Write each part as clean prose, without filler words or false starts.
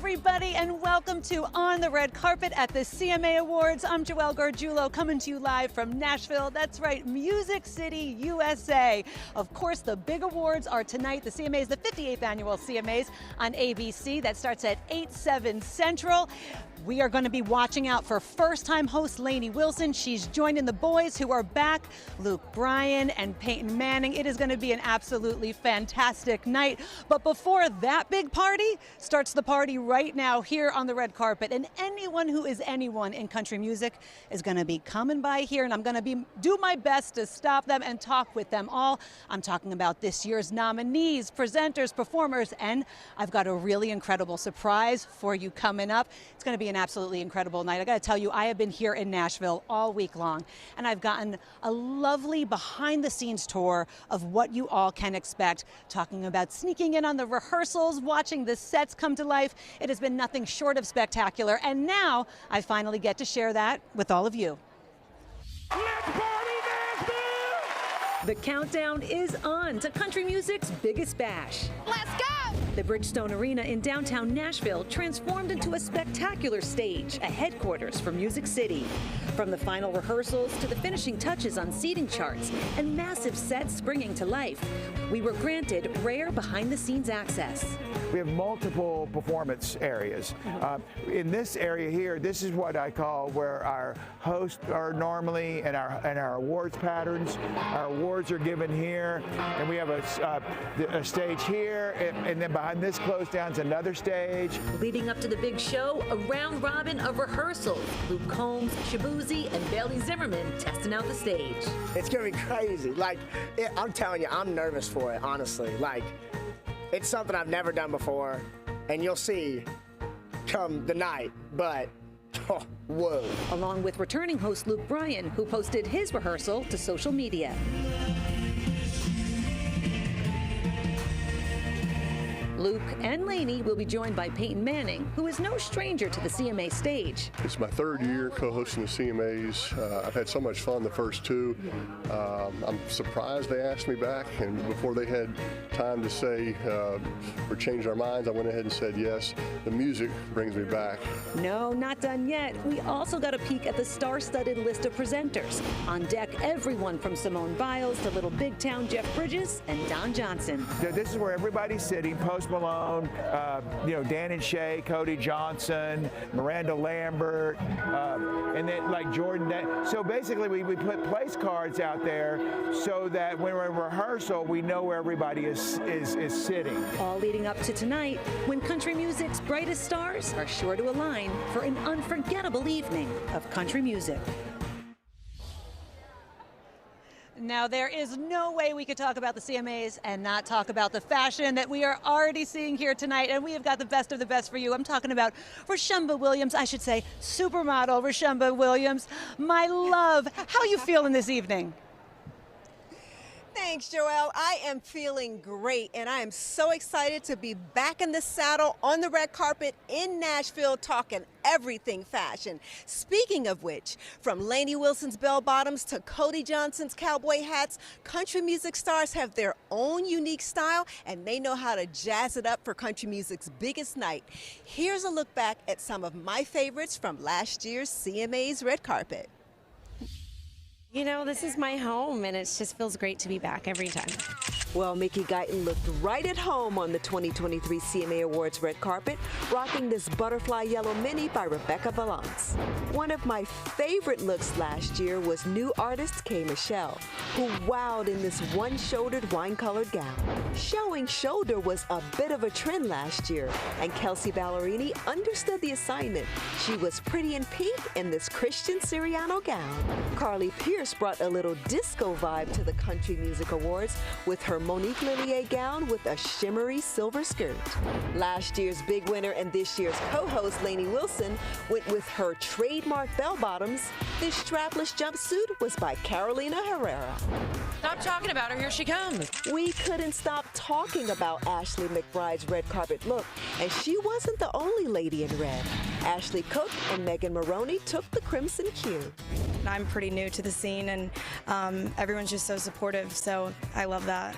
everybody, and welcome to On the Red Carpet at the CMA Awards. I'm Joelle Gargiulo, coming to you live from Nashville. That's right, Music City, USA. Of course, the big awards are tonight. The CMAs, the 58th Annual CMAs on ABC. That starts at 8/7 Central. We are going to be watching out for first-time host Lainey Wilson. She's joining the boys who are back, Luke Bryan and Peyton Manning. It is going to be an absolutely fantastic night. But before that big party starts the party right now here on the red carpet. And anyone who is anyone in country music is going to be coming by here, and I'm going to do my best to stop them and talk with them all. I'm talking about this year's nominees, presenters, performers, and I've got a really incredible surprise for you coming up. It's going to be an absolutely incredible night. I got to tell you, I have been here in Nashville all week long, and I've gotten a lovely behind-the-scenes tour of what you all can expect, talking about sneaking in on the rehearsals, watching the sets come to life. It has been nothing short of spectacular, and now I finally get to share that with all of you. Let's party, Nashville! The countdown is on to country music's biggest bash. Let's go! The Bridgestone Arena in downtown Nashville transformed into a spectacular stage, a headquarters for Music City. From the final rehearsals to the finishing touches on seating charts and massive sets springing to life, we were granted rare behind-the-scenes access. We have multiple performance areas. In this area here, this is what I call where our hosts are normally, and our awards patterns. Our awards are given here, and we have a stage here, and then behind this closed down is another stage. Leading up to the big show, a round robin of rehearsals. Luke Combs, Shabuzi, and Bailey Zimmerman testing out the stage. It's gonna be crazy. I'm telling you, I'm nervous for it, honestly. It's something I've never done before, and you'll see come the night, but whoa. Along with returning host Luke Bryan, who posted his rehearsal to social media. Luke and Lainey will be joined by Peyton Manning, who is no stranger to the CMA stage. It's my third year co-hosting the CMAs. I've had so much fun the first two. I'm surprised they asked me back, and before they had time to say or change our minds, I went ahead and said yes. The music brings me back. No, not done yet. We also got a peek at the star-studded list of presenters. On deck, everyone from Simone Biles to Little Big Town Jeff Bridges and Don Johnson. This is where everybody's sitting. Post Malone, Dan and Shay, Cody Johnson, Miranda Lambert, and then like Jordan. So basically we put place cards out there so that when we're in rehearsal, we know where everybody is sitting. All leading up to tonight, when country music's brightest stars are sure to align for an unforgettable evening of country music. Now, there is no way we could talk about the CMAs and not talk about the fashion that we are already seeing here tonight, and we have got the best of the best for you. I'm talking about Rashumba Williams, I should say supermodel Rashumba Williams. My love, how are you feeling this evening? Thanks, Joelle. I am feeling great, and I am so excited to be back in the saddle on the red carpet in Nashville talking everything fashion. Speaking of which, from Lainey Wilson's bell-bottoms to Cody Johnson's cowboy hats, country music stars have their own unique style, and they know how to jazz it up for country music's biggest night. Here's a look back at some of my favorites from last year's CMA's red carpet. You know, this is my home, and it just feels great to be back every time. Well, Mickey Guyton looked right at home on the 2023 CMA Awards red carpet, rocking this butterfly yellow mini by Rebecca Valance. One of my favorite looks last year was new artist Kay Michelle, who wowed in this one-shouldered wine-colored gown. Showing shoulder was a bit of a trend last year, and Kelsey Ballerini understood the assignment. She was pretty in pink in this Christian Siriano gown. Carly Pierce brought a little disco vibe to the Country Music Awards with her Monique Lillier gown with a shimmery silver skirt. Last year's big winner and this year's co-host Lainey Wilson went with her trademark bell-bottoms. This strapless jumpsuit was by Carolina Herrera. Stop talking about her, here she comes. We couldn't stop talking about Ashley McBride's red carpet look, and she wasn't the only lady in red. Ashley Cook and Megan Maroney took the crimson cue. I'm pretty new to the scene, and everyone's just so supportive, so I love that.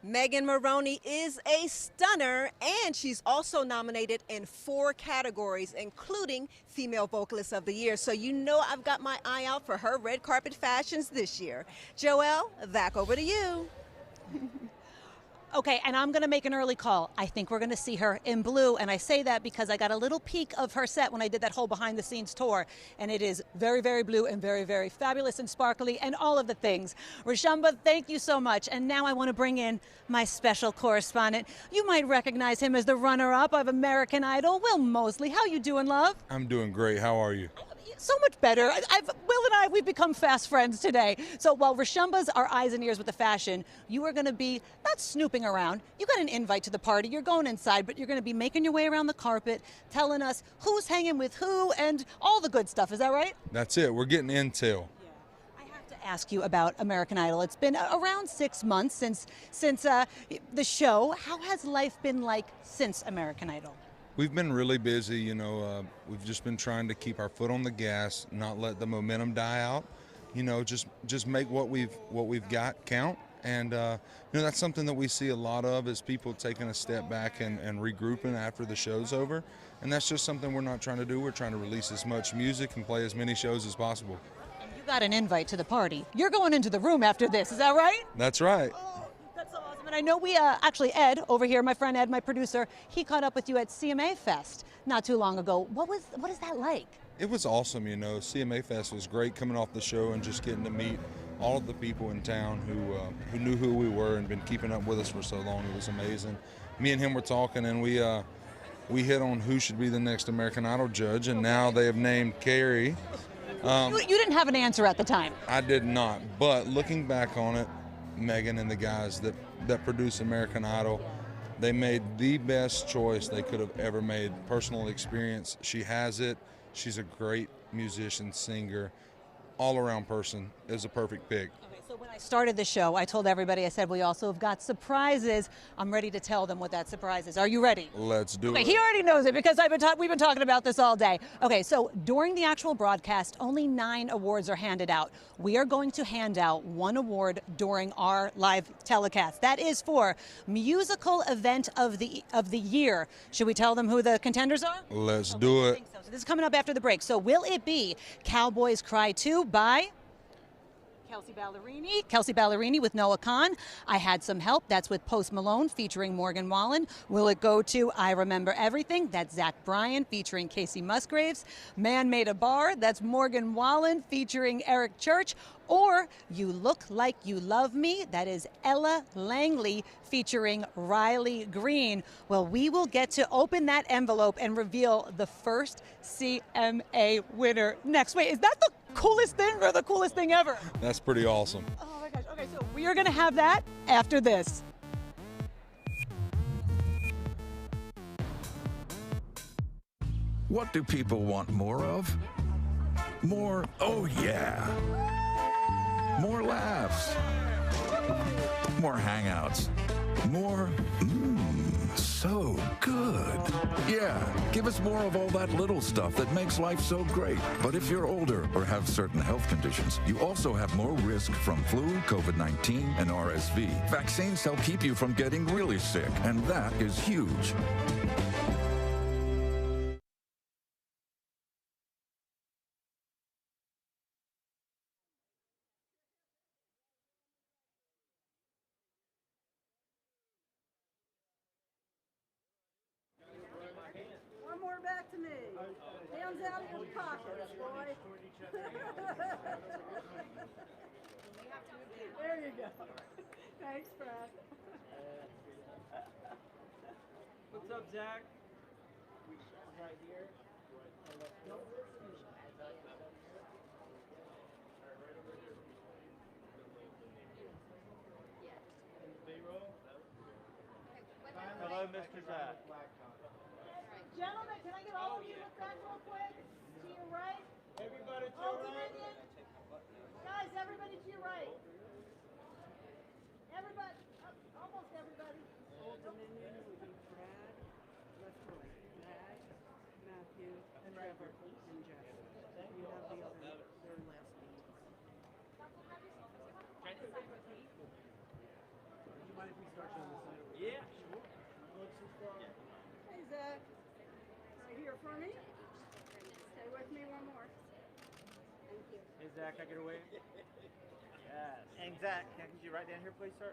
Megan Maroney is a stunner, and she's also nominated in 4 categories, including Female Vocalist of the Year. So you know I've got my eye out for her red carpet fashions this year. Joelle, back over to you. Okay, and I'm going to make an early call. I think we're going to see her in blue, and I say that because I got a little peek of her set when I did that whole behind-the-scenes tour, and it is very, very blue and very, very fabulous and sparkly and all of the things. Rashamba, thank you so much, and now I want to bring in my special correspondent. You might recognize him as the runner-up of American Idol, Will Mosley. How you doing, love? I'm doing great. How are you? So much better. Will and I, we've become fast friends today. So while Rashamba's our eyes and ears with the fashion, you are going to be not snooping around. You got an invite to the party. You're going inside, but you're going to be making your way around the carpet, telling us who's hanging with who and all the good stuff. Is that right? That's it. We're getting intel. I have to ask you about American Idol. It's been around 6 months since the show. How has life been like since American Idol? We've been really busy, you know. We've just been trying to keep our foot on the gas, not let the momentum die out. You know, just make what we've got count. And you know, that's something that we see a lot of is people taking a step back and regrouping after the show's over. And that's just something we're not trying to do. We're trying to release as much music and play as many shows as possible. And you got an invite to the party. You're going into the room after this. Is that right? That's right. That's so awesome. And I know we actually, Ed over here, my friend Ed, my producer, he caught up with you at CMA Fest not too long ago. What is that like? It was awesome, you know. CMA Fest was great coming off the show and just getting to meet all of the people in town who knew who we were and been keeping up with us for so long. It was amazing. Me and him were talking, and we hit on who should be the next American Idol judge, and now they have named Carrie. You didn't have an answer at the time. I did not, but looking back on it, Megan and the guys that produce American Idol, they made the best choice they could have ever made. Personal experience, she has it. She's a great musician, singer, all-around person. It was a perfect pick. Okay, so when I started the show, I told everybody, I said, we also have got surprises. I'm ready to tell them what that surprise is. Are you ready? Let's do it. He already knows it because we've been talking about this all day. Okay, so during the actual broadcast, only 9 awards are handed out. We are going to hand out 1 award during our live telecast. That is for musical event of the year. Should we tell them who the contenders are? Let's do it. So this is coming up after the break. So will it be Cowboys Cry 2 by Kelsey Ballerini with Noah Kahn. I Had Some Help. That's with Post Malone featuring Morgan Wallen. Will it go to I Remember Everything? That's Zach Bryan featuring Casey Musgraves. Man Made a Bar. That's Morgan Wallen featuring Eric Church. Or You Look Like You Love Me. That is Ella Langley featuring Riley Green. Well, we will get to open that envelope and reveal the first CMA winner next. Wait, is that the coolest thing or the coolest thing ever? That's pretty awesome. Oh my gosh. Okay, so we are going to have that after this. What do people want more of? More, oh yeah. More laughs. More hangouts. More, so good. Yeah, give us more of all that little stuff that makes life so great. But if you're older or have certain health conditions, you also have more risk from flu, COVID-19, and RSV. Vaccines help keep you from getting really sick, and that is huge. One more back to me. Hands out of your pockets, boy. There you go. Thanks, Brad. What's up, Zach? Right here. Hello, Mr. Zach. Gentlemen, can I get all of you to look back real quick? To your right. Everybody to Old your right. Dominion. Guys, everybody to your right. Everybody, almost everybody. Old Dominion would be Brad, left to right. Brad, Matthew, and Trevor, and Jeff. You have the other, their last names. Would you mind mind if we start showing this later? Yeah, sure. Hey, Zach. Right here for me. Stay with me one more. Thank you. Hey, Zach, can I get away? Yes. And Zach, can I get you right down here, please, sir?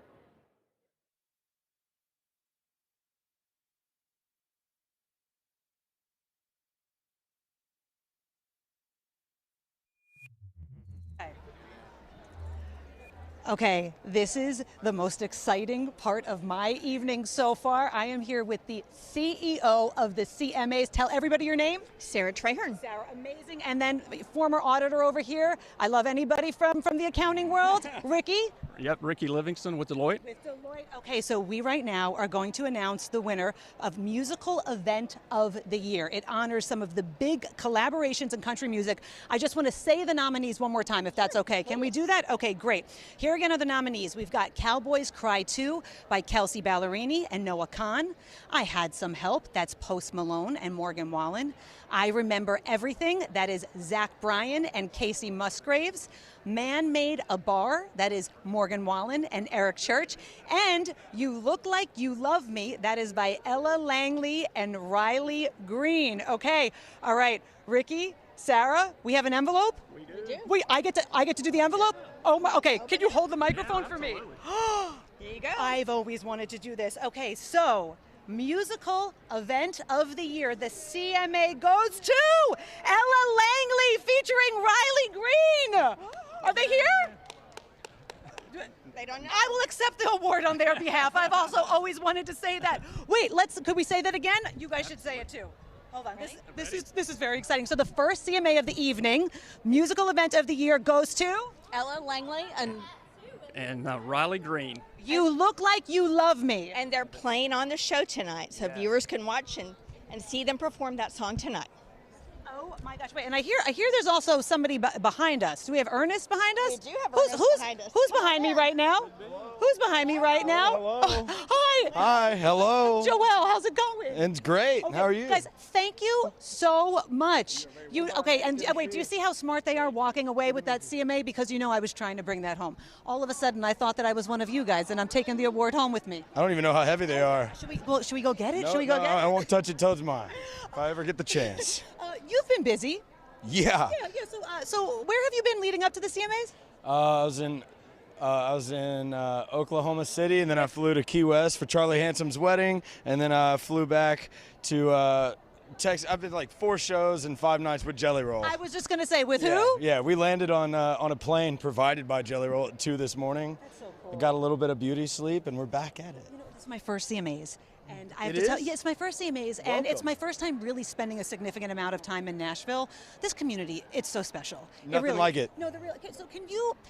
Okay, this is the most exciting part of my evening so far. I am here with the CEO of the CMAs. Tell everybody your name. Sarah Trahern. Sarah, amazing. And then former auditor over here. I love anybody from the accounting world. Ricky. Yep, Ricky Livingston with Deloitte. With Deloitte. Okay, so we right now are going to announce the winner of Musical Event of the Year. It honors some of the big collaborations in country music. I just want to say the nominees one more time, if that's okay. Can we do that? Okay, great. Here again are the nominees. We've got Cowboys Cry 2 by Kelsey Ballerini and Noah Kahn. I Had Some Help, that's Post Malone and Morgan Wallen. I Remember Everything, that is Zach Bryan and Casey Musgraves. Man Made a Bar, that is Morgan Wallen and Eric Church. And You Look Like You Love Me, that is by Ella Langley and Riley Green. Okay, all right, Ricky, Sarah, we have an envelope? We do. Wait, I get to do the envelope? Oh my, okay, can you hold the microphone for me? Here you go. I've always wanted to do this. Okay, so Musical Event of the Year, the CMA goes to Ella Langley featuring Riley Green. Are they here? They don't know. I will accept the award on their behalf. I've also always wanted to say that. Wait, could we say that again? You guys should say it too. Hold on, this is very exciting. So the first CMA of the evening, Musical Event of the Year goes to? Ella Langley And Riley Green. You Look Like You Love Me. and they're playing on the show tonight, so viewers can watch and see them perform that song tonight. Oh my gosh! Wait, and I hear there's also somebody behind us. Do we have Ernest behind us? We do have Who's Ernest behind us. Who's behind me right now? Who's behind me right now? Hello. Hi. Hi, hello. Joelle, how's it going? It's great. Okay, How are you? guys? Thank you so much. Okay? And wait, do you see how smart they are walking away with that CMA? Because I was trying to bring that home. All of a sudden, I thought that I was one of you guys, and I'm taking the award home with me. I don't even know how heavy they are. Should we go get it? No, Should we go get I it? won't touch it till it's mine. If I ever get the chance. You've been busy. Yeah. Yeah. So where have you been leading up to the CMAs? I was in Oklahoma City, and then I flew to Key West for Charlie Hansom's wedding, and then I flew back to Texas. I've been like 4 shows and 5 nights with Jelly Roll. I was just going to say, with Yeah, who? yeah, we landed on a plane provided by Jelly Roll at 2 this morning. That's so cool. Got a little bit of beauty sleep, and we're back at it. This is my first CMAs. And I have It to tell is? you, it's my first CMAs, and it's my first time really spending a significant amount of time in Nashville. This community, it's so special. Nothing like it. No, okay, so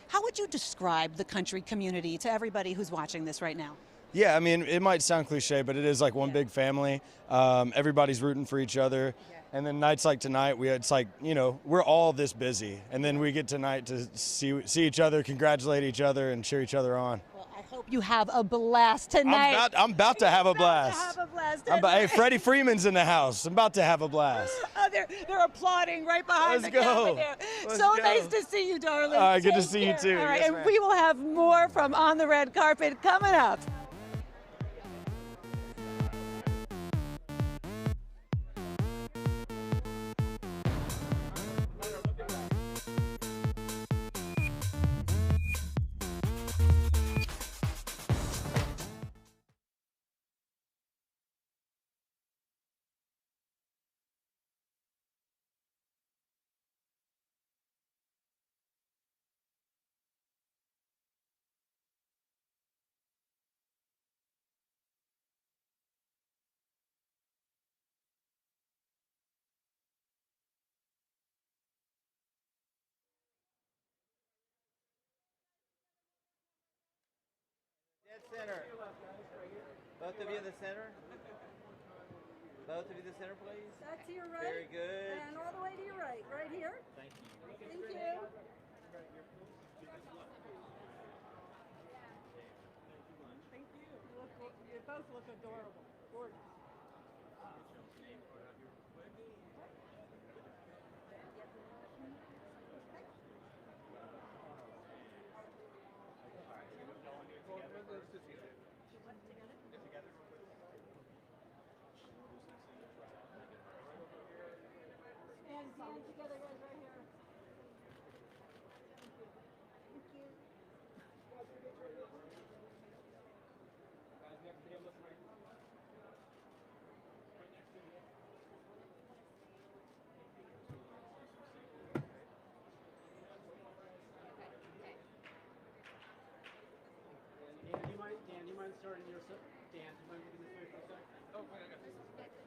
how would you describe the country community to everybody who's watching this right now? Yeah, I mean, it might sound cliche, but it is like one big family. Everybody's rooting for each other. And then nights like tonight, it's like, we're all this busy. And then we get tonight to see each other, congratulate each other, and cheer each other on. Well, I hope you have a blast tonight. I'm about to have a blast. Have a blast Hey, Freddie Freeman's in the house. I'm about to have a blast. Oh, they're applauding right behind Let's the go. camera there. Let's So go. nice to see you, darling. All right, good to Take see you care. too. All right, Yes, and ma'am. we will have more from On the Red Carpet coming up. Dead center. Both of you in the center. Both of you in the center, please. That's to your right. Very good. And all the way to your right. Right here. Thank you. Thank you. Thank you. You both look adorable. Gorgeous. Dan, do you mind starting your Dan, do you mind moving this way for a sec? Oh, wait, I got this. Thank you.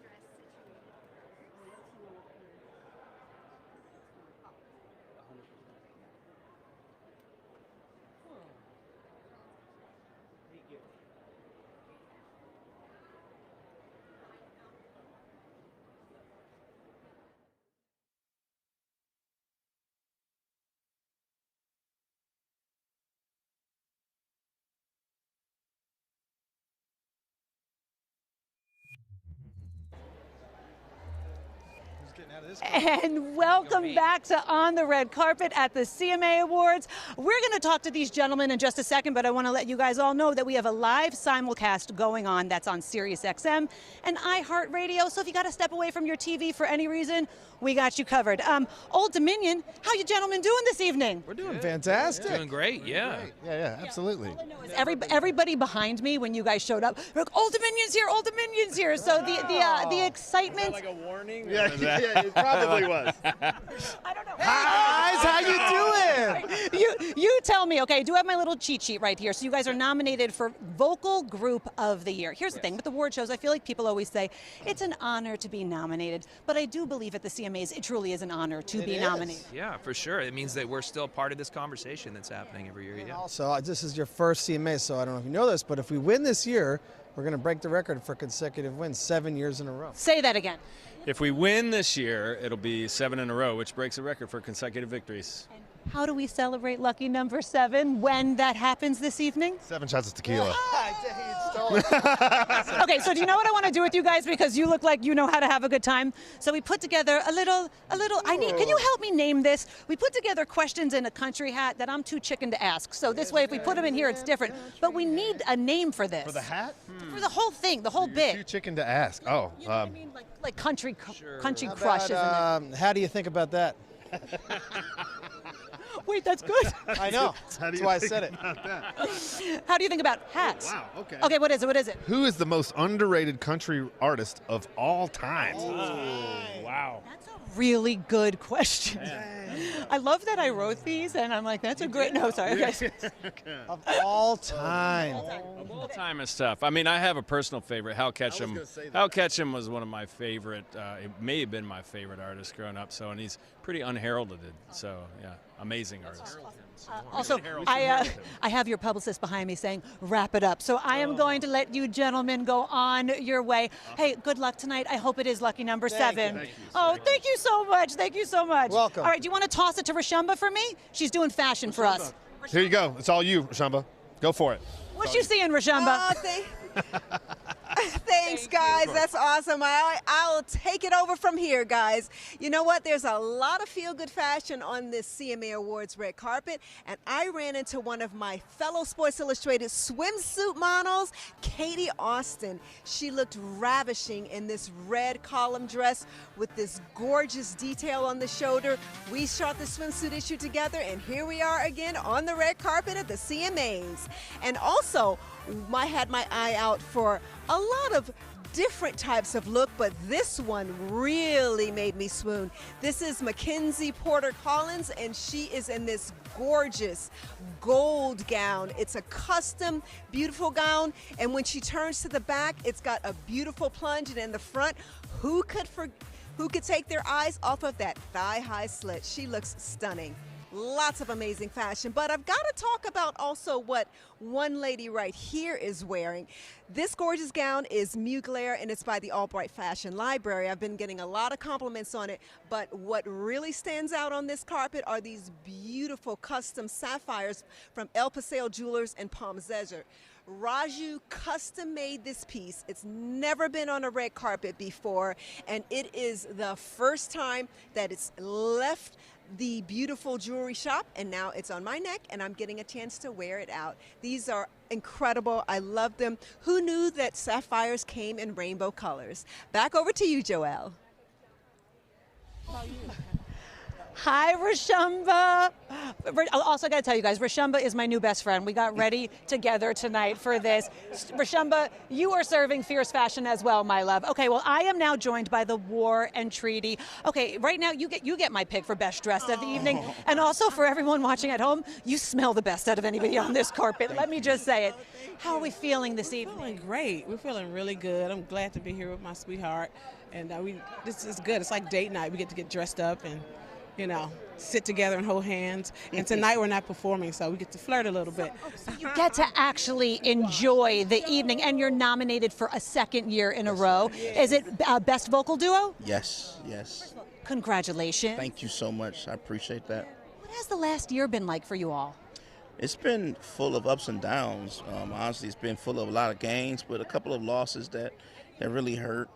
And welcome back to On the Red Carpet at the CMA Awards. We're going to talk to these gentlemen in just a second, but I want to let you guys all know that we have a live simulcast going on that's on Sirius XM and iHeartRadio. So if you got to step away from your TV for any reason, we got you covered. Old Dominion, how you gentlemen doing this evening? We're doing fantastic. Doing great, yeah. Yeah, absolutely. Everybody behind me when you guys showed up, they're like, Old Dominion's here, Old Dominion's here. So the excitement. Like a warning? Yeah, it probably was. I don't know. Guys, how you doing? You tell me, okay, I do have my little cheat sheet right here. So you guys are nominated for Vocal Group of the Year. Here's the thing, with award shows, I feel like people always say, it's an honor to be nominated. But I do believe at the CMAs, it truly is an honor to be nominated. Yeah, for sure. It means that we're still part of this conversation that's happening every year. And Yeah. also, this is your first CMA, so I don't know if you know this, but if we win this year, we're going to break the record for consecutive wins, 7 years in a row. Say that again. If we win this year, it'll be 7 in a row, which breaks a record for consecutive victories. How do we celebrate lucky number 7 when that happens this evening? 7 shots of tequila. Okay, so do you know what I want to do with you guys, because you look like you know how to have a good time? So we put together a little, can you help me name this? We put together questions in a country hat that I'm too chicken to ask. So this way, if we put them in here, it's different. But we need a name for this. For the hat? For the whole thing, the whole You're bit. too chicken to ask. Oh. You know what I mean? Like country crush, How isn't about, it? how do you think about that? Wait, that's good. I know. That's why I said it. How do you think about hats? Wow, okay. Okay, what is it? What is it? Who is the most underrated country artist of all time? Wow. Really good question. I love that I wrote these, and I'm like, that's a great. No, sorry. Okay. Of all time. Of all time is tough. I mean, I have a personal favorite. Hal Ketchum. Hal Ketchum was one of my favorite. It may have been my favorite artist growing up. So, and he's pretty unheralded. So, yeah, amazing artist. Also, I have your publicist behind me saying, wrap it up. So I am going to let you gentlemen go on your way. Hey, good luck tonight. I hope it is lucky number 7. Thank you. Thank you so much. Thank you so much. Welcome. All right, do you want to toss it to Rashamba for me? She's doing fashion for us. Here you go. It's all you, Shamba. Go for it. What you seeing, Rashamba? Thanks, guys. That's awesome. I'll take it over from here, guys. You know what? There's a lot of feel-good fashion on this CMA Awards red carpet, and I ran into one of my fellow Sports Illustrated swimsuit models, Katie Austin. She looked ravishing in this red column dress with this gorgeous detail on the shoulder. We shot the swimsuit issue together, and here we are again on the red carpet at the CMAs. And also, I had my eye out for a lot of different types of look, but this one really made me swoon. This is Mackenzie Porter Collins, and she is in this gorgeous gold gown. It's a custom, beautiful gown, and when she turns to the back, it's got a beautiful plunge, and in the front, who could take their eyes off of that thigh-high slit? She looks stunning. Lots of amazing fashion, but I've got to talk about also what one lady right here is wearing. This gorgeous gown is Mugler, and it's by the Albright Fashion Library. I've been getting a lot of compliments on it, but what really stands out on this carpet are these beautiful custom sapphires from El Paseo Jewelers and Palm Desert. Raju custom made this piece. It's never been on a red carpet before, and it is the first time that it's left the beautiful jewelry shop, and now it's on my neck, and I'm getting a chance to wear it out. These are incredible. I love them. Who knew that sapphires came in rainbow colors? Back over to you, Joelle. How about you? Hi, Rashumba. Also, got to tell you guys, Rashumba is my new best friend. We got ready together tonight for this. Rashumba, you are serving fierce fashion as well, my love. Okay, well, I am now joined by the War and Treaty. Okay, right now you get my pick for best dressed of the evening, and also for everyone watching at home, you smell the best out of anybody on this carpet. Let me just say it. How are we feeling this evening? We're feeling great. We're feeling really good. I'm glad to be here with my sweetheart, and this is good. It's like date night. We get dressed up and, sit together and hold hands. And tonight we're not performing, so we get to flirt a little bit. So you get to actually enjoy the evening, and you're nominated for a second year in a row. Is it Best Vocal Duo? Yes, yes. Congratulations. Thank you so much. I appreciate that. What has the last year been like for you all? It's been full of ups and downs. Honestly, it's been full of a lot of gains, but a couple of losses that really hurt.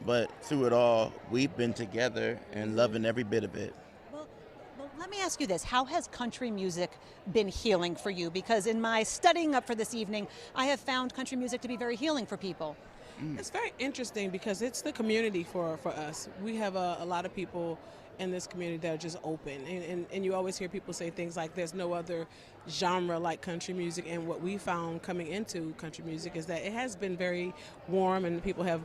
But through it all, we've been together and loving every bit of it. Well, let me ask you this. How has country music been healing for you? Because in my studying up for this evening, I have found country music to be very healing for people. It's very interesting because it's the community for us. We have a lot of people in this community that are just open. And you always hear people say things like there's no other genre like country music. And what we found coming into country music is that it has been very warm and people have,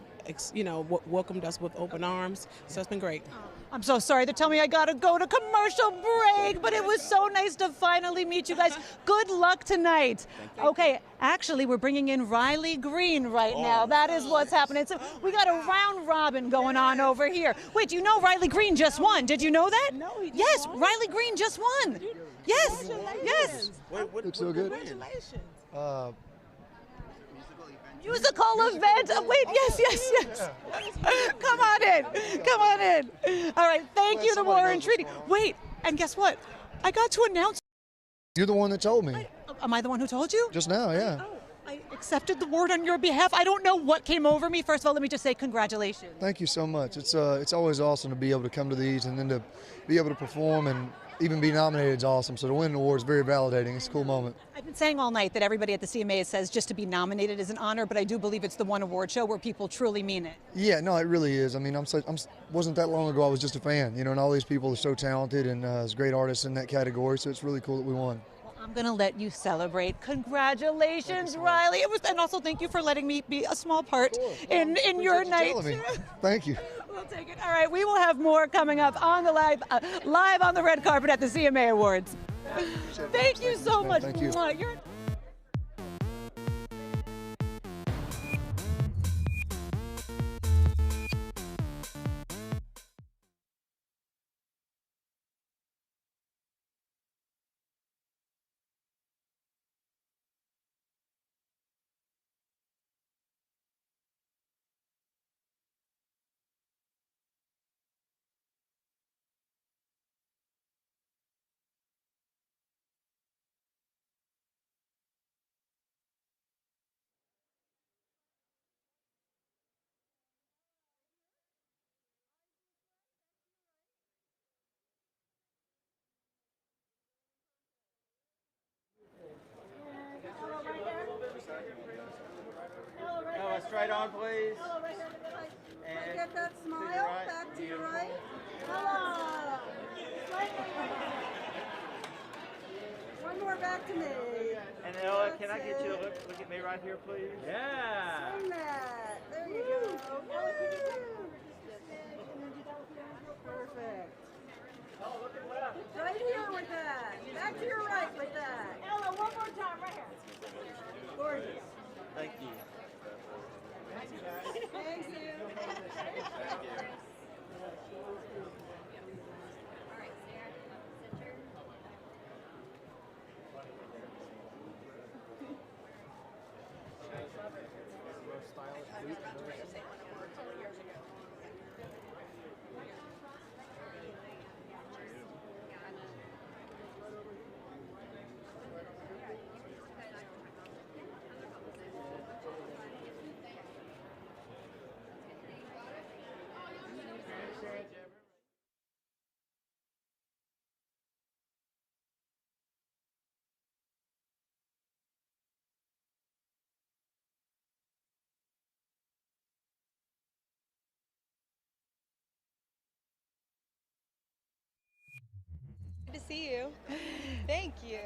welcomed us with open arms. So it's been great. I'm so sorry. They're telling me I gotta go to commercial break, but it was so nice to finally meet you guys. Good luck tonight. Okay, actually, we're bringing in Riley Green right now. That is what's happening. So we got a round robin going on over here. Wait, you know Riley Green just won? Did you know that? No, he didn't. Yes, Riley Green just won. Yes, yes. Looks so good. Congratulations. Musical event. Oh, wait, yes. Come on in. All right, thank you, the War and Treaty. Wait, and guess what? I got to announce. You're the one that told me. Am I the one who told you? Just now, yeah. I accepted the award on your behalf. I don't know what came over me. First of all, let me just say congratulations. Thank you so much. It's always awesome to be able to come to these and then to be able to perform and even be nominated is awesome. So to win an award is very validating. It's a cool moment. I've been saying all night that everybody at the CMA says just to be nominated is an honor, but I do believe it's the one award show where people truly mean it. Yeah, no, it really is. I mean, wasn't that long ago I was just a fan, and all these people are so talented and as great artists in that category. So it's really cool that we won. I'm going to let you celebrate. Congratulations, Riley. And also thank you for letting me be a small part in your night. Thank you. We'll take it. All right, we will have more coming up on the live on the red carpet at the CMA Awards. Thank you so much. Thank you. Ella, straight on, please. And get that smile back to your right. Ella. One more back to me. And Ella, can I get you to look at me right here, please? Yeah. Sing that. There you go. Perfect. Right here with that. Back to your right with that. Ella, one more time right here. Gorgeous. Thank you. Thank you. see you. Thank you.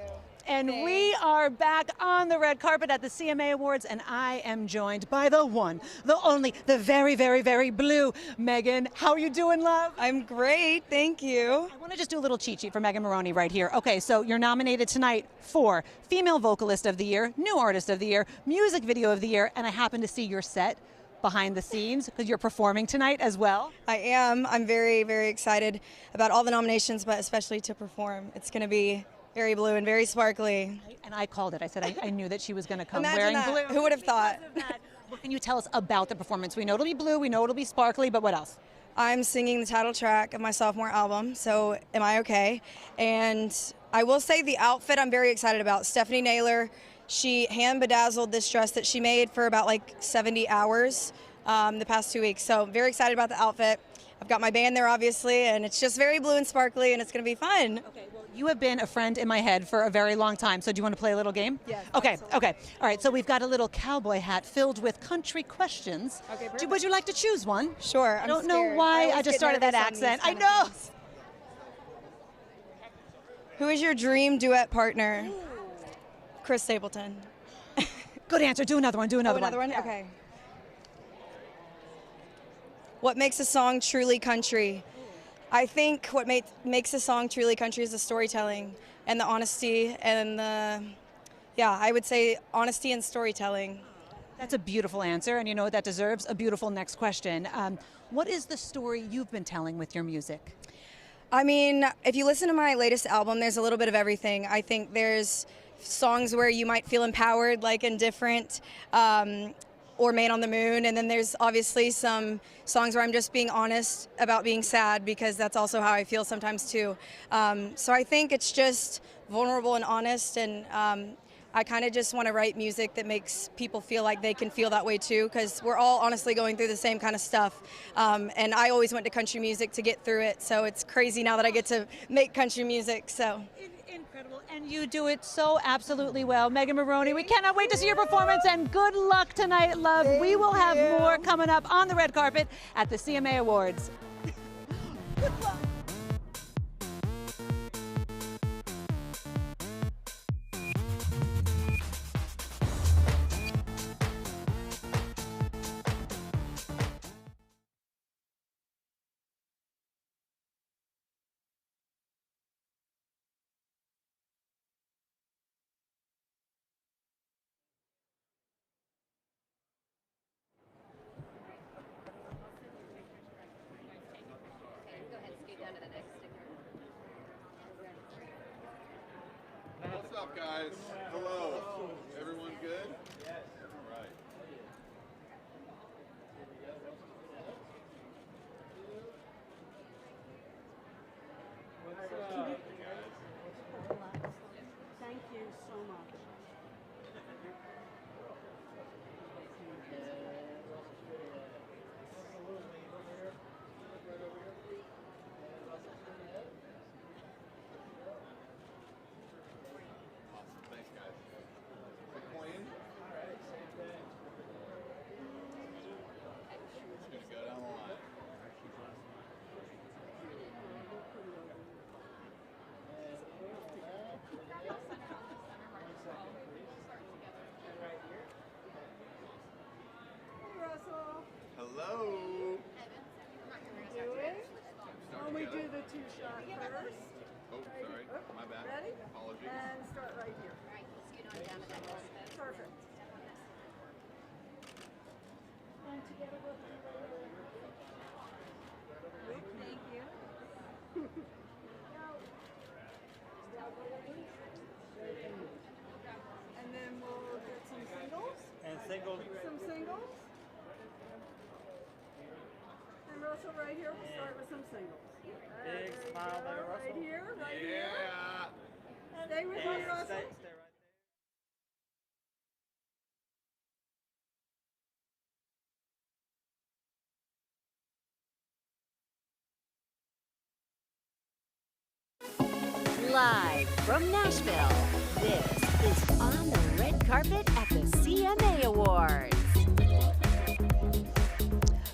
And we are back on the red carpet at the CMA Awards, and I am joined by the one, the only, the very, very, very blue Megan. How are you doing, love? I'm great, thank you. I want to just do a little cheat sheet for Megan Moroney right here. Okay, so you're nominated tonight for Female Vocalist of the Year, New Artist of the Year, Music Video of the Year, and I happen to see your set behind the scenes because you're performing tonight as well. I am. I'm very, very excited about all the nominations, but especially to perform. It's going to be very blue and very sparkly. And I called it. I said I knew that she was going to come Imagine wearing that. blue. Who would have thought? What can you tell us about the performance? We know it'll be blue, we know it'll be sparkly, but what else? I'm singing the title track of my sophomore album, so Am I Okay? And I will say the outfit I'm very excited about. Stephanie Naylor, she hand bedazzled this dress that she made for about like 70 hours the past 2 weeks. So very excited about the outfit. I've got my band there, obviously, and it's just very blue and sparkly, and it's going to be fun. Okay, well, you have been a friend in my head for a very long time, so do you want to play a little game? Yes. Okay, Absolutely. okay. All right, so we've got a little cowboy hat filled with country questions. Okay, Would you like to choose one? Sure. I don't know why I just started that accent. I know. Who is your dream duet partner? Chris Stapleton. Good answer. Do another one. Do another another one? Okay. What makes a song truly country? I think what makes a song truly country is the storytelling and the honesty and I would say honesty and storytelling. That's a beautiful answer, and you know what that deserves? A beautiful next question. What is the story you've been telling with your music? I mean, if you listen to my latest album, there's a little bit of everything. I think there's songs where you might feel empowered, like Indifferent, or Man on the Moon, and then there's obviously some songs where I'm just being honest about being sad, because that's also how I feel sometimes too. So I think it's just vulnerable and honest, and I kind of just want to write music that makes people feel like they can feel that way too, because we're all honestly going through the same kind of stuff. And I always went to country music to get through it, so it's crazy now that I get to make country music. So. Incredible, and you do it so absolutely well. Megan Moroney, we cannot wait to see your performance, and good luck tonight, love. We will have more coming up on the red carpet at the CMA Awards. Good luck. What's up, guys? Hello. Everyone good? Yes. All right. What's up? Thank you so much. Thanks, guys. Queen? It's gonna go down the line. Russell. Hello. Do it. When we do the two shot first. Oh, sorry. My bad. Ready? Apologies. And start right here. Perfect. And together with Thank you. And then we'll get some singles. And singles. Some singles. And Russell, right here, we'll start with some singles. Big smile there, Russell. Right here, right here. Yeah. Stay with me, Russell. Stay right there. Live from Nashville, this is On the Red Carpet at the CMA Awards.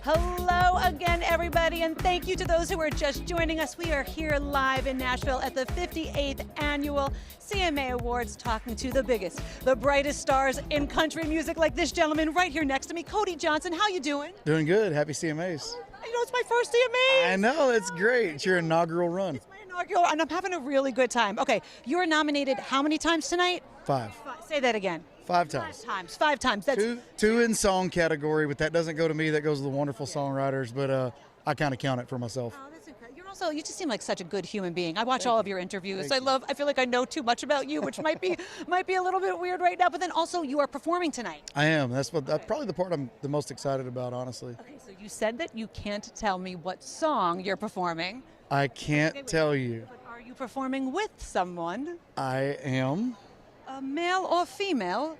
Hello again, everybody, and thank you to those who are just joining us. We are here live in Nashville at the 58th Annual CMA Awards, talking to the biggest, the brightest stars in country music, like this gentleman right here next to me, Cody Johnson. How you doing? Doing good. Happy CMAs. You know, it's my first CMA. I know, it's great. It's your inaugural run. It's my inaugural, and I'm having a really good time. Okay, you were nominated how many times tonight? 5. Say that again. 5 times. 5 times. That's two in song category, but that doesn't go to me. That goes to the wonderful songwriters. But I kind of count it for myself. Oh, that's incredible. You just seem like such a good human being. I watch all of your interviews. I feel like I know too much about you, which might be a little bit weird right now. But then also, you are performing tonight. I am. That's probably the part I'm the most excited about, honestly. Okay, so you said that you can't tell me what song you're performing. I can't tell you. But are you performing with someone? I am. A male or female?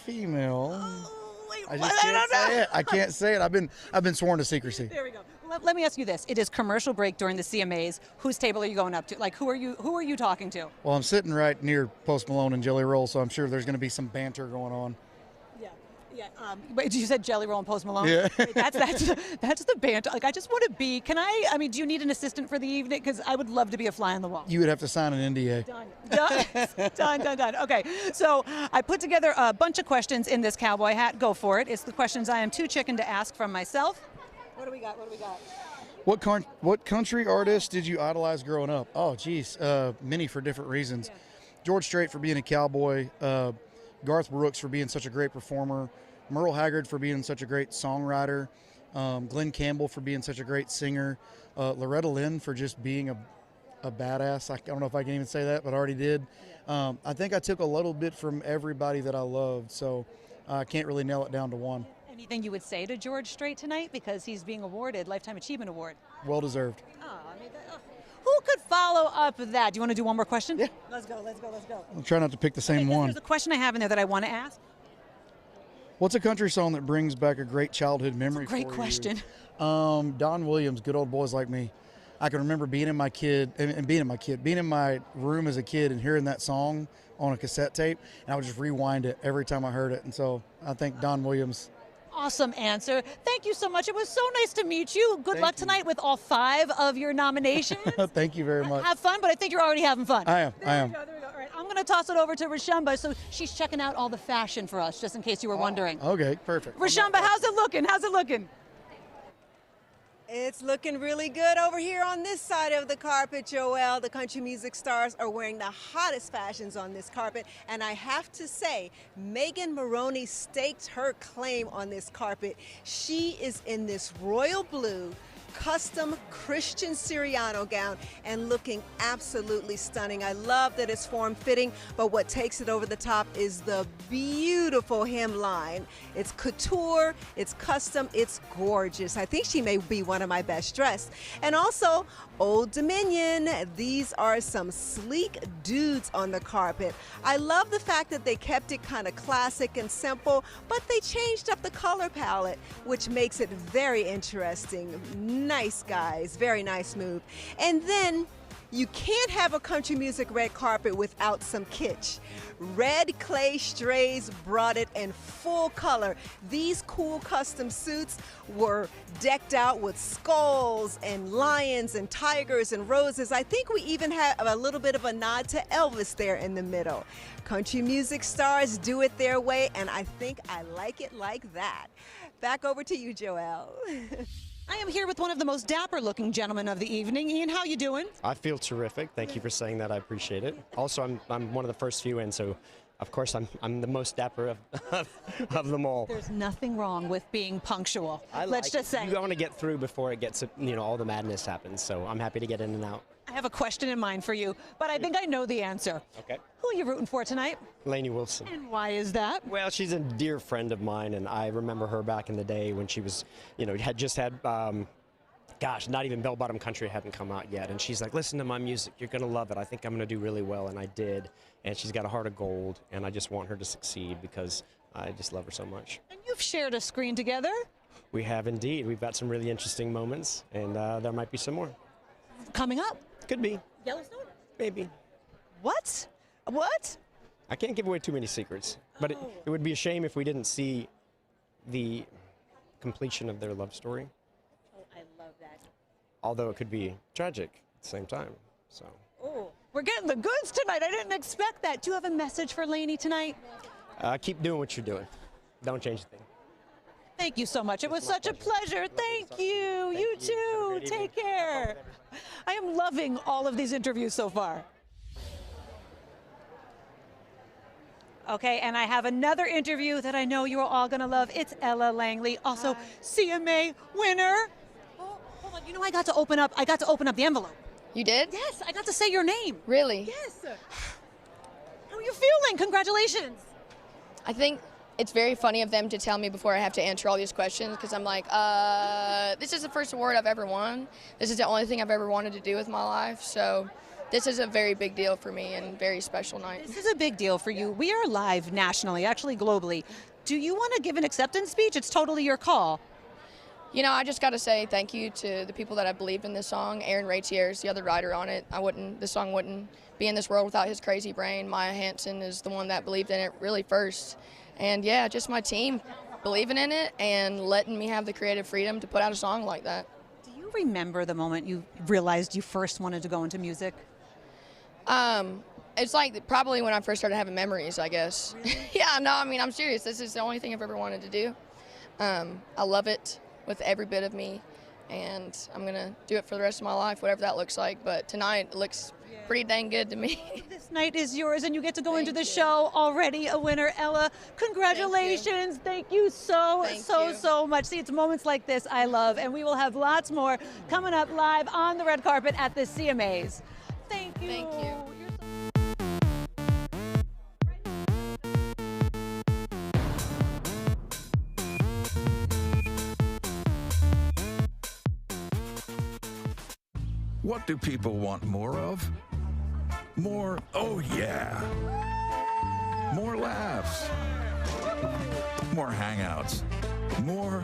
Female. Oh, wait, I just can't say it. I can't say it. I've been sworn to secrecy. There we go. Let me ask you this. It is commercial break during the CMAs. Whose table are you going up to? Like, who are you talking to? Well, I'm sitting right near Post Malone and Jelly Roll, so I'm sure there's going to be some banter going on. Yeah. Wait, you said Jelly Roll and Post Malone? Yeah. Wait, that's the banter. Like, I just want to be. Do you need an assistant for the evening? Because I would love to be a fly on the wall. You would have to sign an NDA. Done. Okay, so I put together a bunch of questions in this cowboy hat. Go for it. It's the questions I am too chicken to ask from myself. What do we got? What country artist did you idolize growing up? Oh, geez, many for different reasons. Yeah. George Strait for being a cowboy, Garth Brooks for being such a great performer, Merle Haggard for being such a great songwriter, Glenn Campbell for being such a great singer, Loretta Lynn for just being a badass. I don't know if I can even say that, but I already did. I think I took a little bit from everybody that I loved, so I can't really nail it down to one. Anything you would say to George Strait tonight, because he's being awarded Lifetime Achievement Award? Well deserved. Who could follow up that? Do you want to do one more question? Yeah. Let's go. I'll try not to pick the same one. There's a question I have in there that I want to ask. What's a country song that brings back a great childhood memory for you? Great question. Don Williams, Good Old Boys Like Me. I can remember being in my room as a kid and hearing that song on a cassette tape, and I would just rewind it every time I heard it. And so I think Don Williams. Awesome answer. Thank you so much. It was so nice to meet you. Good luck tonight with all 5 of your nominations. Thank you very much. Have fun, but I think you're already having fun. I am. There we go. All right, I'm going to toss it over to Rashamba. So she's checking out all the fashion for us, just in case you were wondering. Okay, perfect. Rashamba, how's it looking? It's looking really good over here on this side of the carpet, Joelle. The country music stars are wearing the hottest fashions on this carpet. And I have to say, Megan Moroney staked her claim on this carpet. She is in this royal blue custom Christian Siriano gown and looking absolutely stunning. I love that it's form-fitting, but what takes it over the top is the beautiful hemline. It's couture, it's custom, it's gorgeous. I think she may be one of my best dressed. And also, Old Dominion. These are some sleek dudes on the carpet. I love the fact that they kept it kind of classic and simple, but they changed up the color palette, which makes it very interesting. Nice guys, very nice move. And then you can't have a country music red carpet without some kitsch. Red Clay Strays brought it in full color. These cool custom suits were decked out with skulls and lions and tigers and roses. I think we even have a little bit of a nod to Elvis there in the middle. Country music stars do it their way, and I think I like it like that. Back over to you, Joelle. I am here with one of the most dapper-looking gentlemen of the evening. Ian, how you doing? I feel terrific. Thank you for saying that. I appreciate it. Also, I'm one of the first few in, so of course I'm the most dapper of them all. There's nothing wrong with being punctual. Let's just say you want to get through before it gets, all the madness happens. So I'm happy to get in and out. I have a question in mind for you, but I think I know the answer. Okay. Who are you rooting for tonight? Lainey Wilson. And why is that? Well, she's a dear friend of mine, and I remember her back in the day when she was, had just had. Gosh, not even Bell Bottom Country hadn't come out yet. And she's like, listen to my music. You're going to love it. I think I'm going to do really well. And I did. And she's got a heart of gold. And I just want her to succeed because I just love her so much. And you've shared a screen together. We have indeed. We've got some really interesting moments. And there might be some more. Coming up. Could be. Yellowstone? Maybe. What? I can't give away too many secrets. But it would be a shame if we didn't see the completion of their love story. although it could be tragic at the same time. So. Oh, we're getting the goods tonight. I didn't expect that. Do you have a message for Lainey tonight? Keep doing what you're doing. Don't change a thing. Thank you so much. It was such a pleasure. Thank you. You too. Take care. I am loving all of these interviews so far. Okay, and I have another interview that I know you are all going to love. It's Ella Langley, also CMA winner. Oh, hold on. You know, I got to open up the envelope. You did? Yes, I got to say your name. Really? Yes. How are you feeling? Congratulations. I think it's very funny of them to tell me before I have to answer all these questions, because I'm like, this is the first award I've ever won. This is the only thing I've ever wanted to do with my life. So this is a very big deal for me and very special night. This is a big deal for you. We are live nationally, actually globally. Do you want to give an acceptance speech? It's totally your call. You know, I just got to say thank you to the people that have believed in this song. Aaron Ratier is the other writer on it. This song wouldn't be in this world without his crazy brain. Maya Hansen is the one that believed in it really first. And yeah, just my team believing in it and letting me have the creative freedom to put out a song like that. Do you remember the moment you realized you first wanted to go into music? It's like probably when I first started having memories, I guess. Really? Yeah, no, I mean, I'm serious. This is the only thing I've ever wanted to do. I love it with every bit of me, and I'm going to do it for the rest of my life, whatever that looks like. But tonight it looks pretty dang good to me. This night is yours, and you get to go into the show already a winner. Ella, congratulations. Thank you so much. See, it's moments like this I love, and we will have lots more coming up live on the red carpet at the CMAs. Thank you. Thank you. What do people want more of? More, oh yeah. More laughs. More hangouts. More,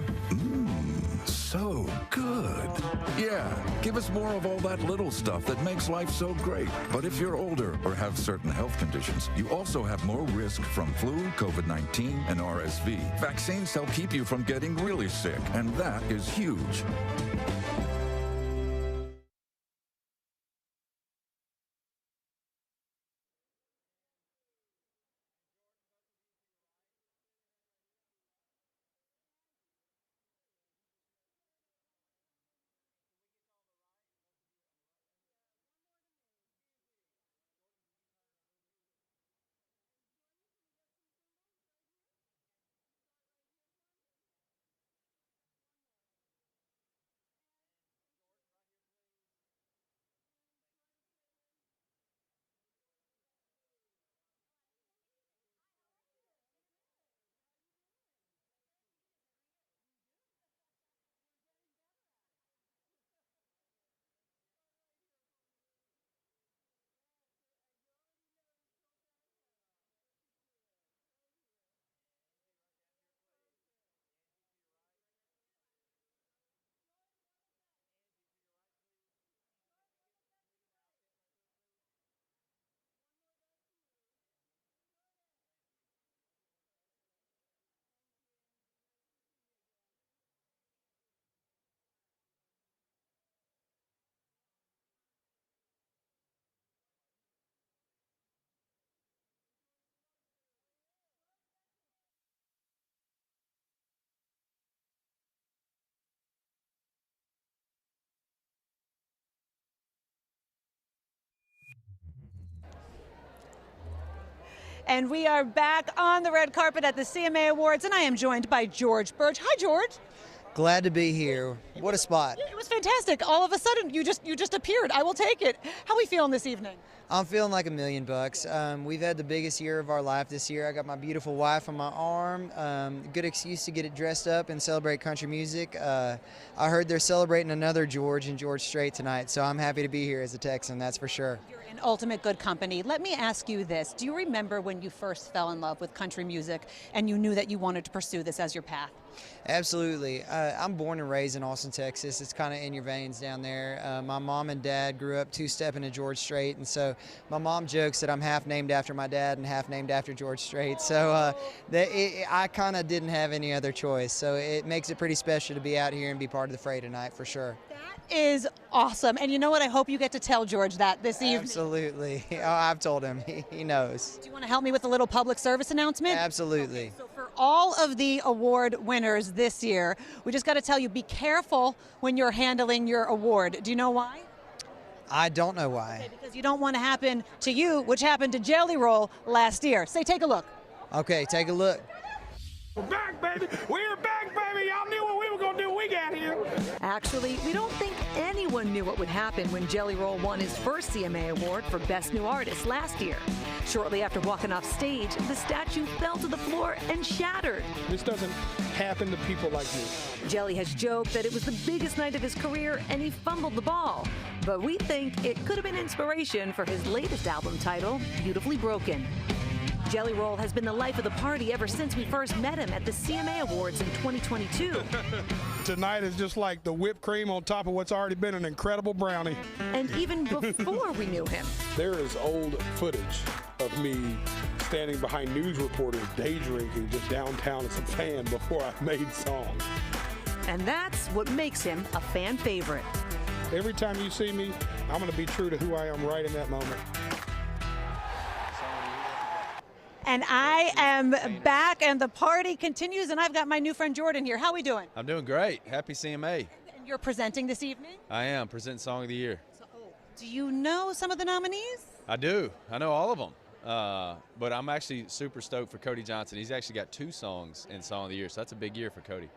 so good. Yeah, give us more of all that little stuff that makes life so great. But if you're older or have certain health conditions, you also have more risk from flu, COVID-19, and RSV. Vaccines help keep you from getting really sick, and that is huge. And we are back on the red carpet at the CMA Awards, and I am joined by George Birch. Hi, George. Glad to be here. What a spot. It was fantastic. All of a sudden, you just appeared. I will take it. How are we feeling this evening? I'm feeling like $1,000,000. We've had the biggest year of our life this year. I got my beautiful wife on my arm. Good excuse to get it dressed up and celebrate country music. I heard they're celebrating another George and George Strait tonight, so I'm happy to be here as a Texan, that's for sure. You're in ultimate good company. Let me ask you this. Do you remember when you first fell in love with country music and you knew that you wanted to pursue this as your path? Absolutely. I'm born and raised in Austin, Texas. It's kind of in your veins down there. My mom and dad grew up two-stepping to George Strait, and so my mom jokes that I'm half named after my dad and half named after George Strait. So I kind of didn't have any other choice. So it makes it pretty special to be out here and be part of the fray tonight for sure. Is awesome. And you know what? I hope you get to tell George that this evening. Absolutely. Oh, I've told him. He knows. Do you want to help me with a little public service announcement? Absolutely. Okay, so for all of the award winners this year, we just got to tell you, be careful when you're handling your award. Do you know why? I don't know why. Okay, because you don't want to happen to you, which happened to Jelly Roll last year. Say, take a look. Okay, take a look. We're back, baby. We're back, baby. Y'all knew what we were going to do. We got here. Actually, we don't think anyone knew what would happen when Jelly Roll won his first CMA award for Best New Artist last year. Shortly after walking off stage, the statue fell to the floor and shattered. This doesn't happen to people like me. Jelly has joked that it was the biggest night of his career and he fumbled the ball. But we think it could have been inspiration for his latest album title, Beautifully Broken. Jelly Roll has been the life of the party ever since we first met him at the CMA Awards in 2022. Tonight is just like the whipped cream on top of what's already been an incredible brownie. And even before we knew him. There is old footage of me standing behind news reporters day drinking just downtown as a fan before I made songs. And that's what makes him a fan favorite. Every time you see me, I'm going to be true to who I am right in that moment. And I am back, and the party continues, and I've got my new friend Jordan here. How are we doing? I'm doing great. Happy CMA. And you're presenting this evening? I am. Presenting Song of the Year. Do you know some of the nominees? I do. I know all of them. But I'm actually super stoked for Cody Johnson. He's actually got 2 songs in Song of the Year, so that's a big year for Cody.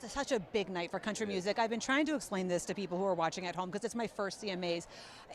It's such a big night for country music. I've been trying to explain this to people who are watching at home because it's my first CMAs.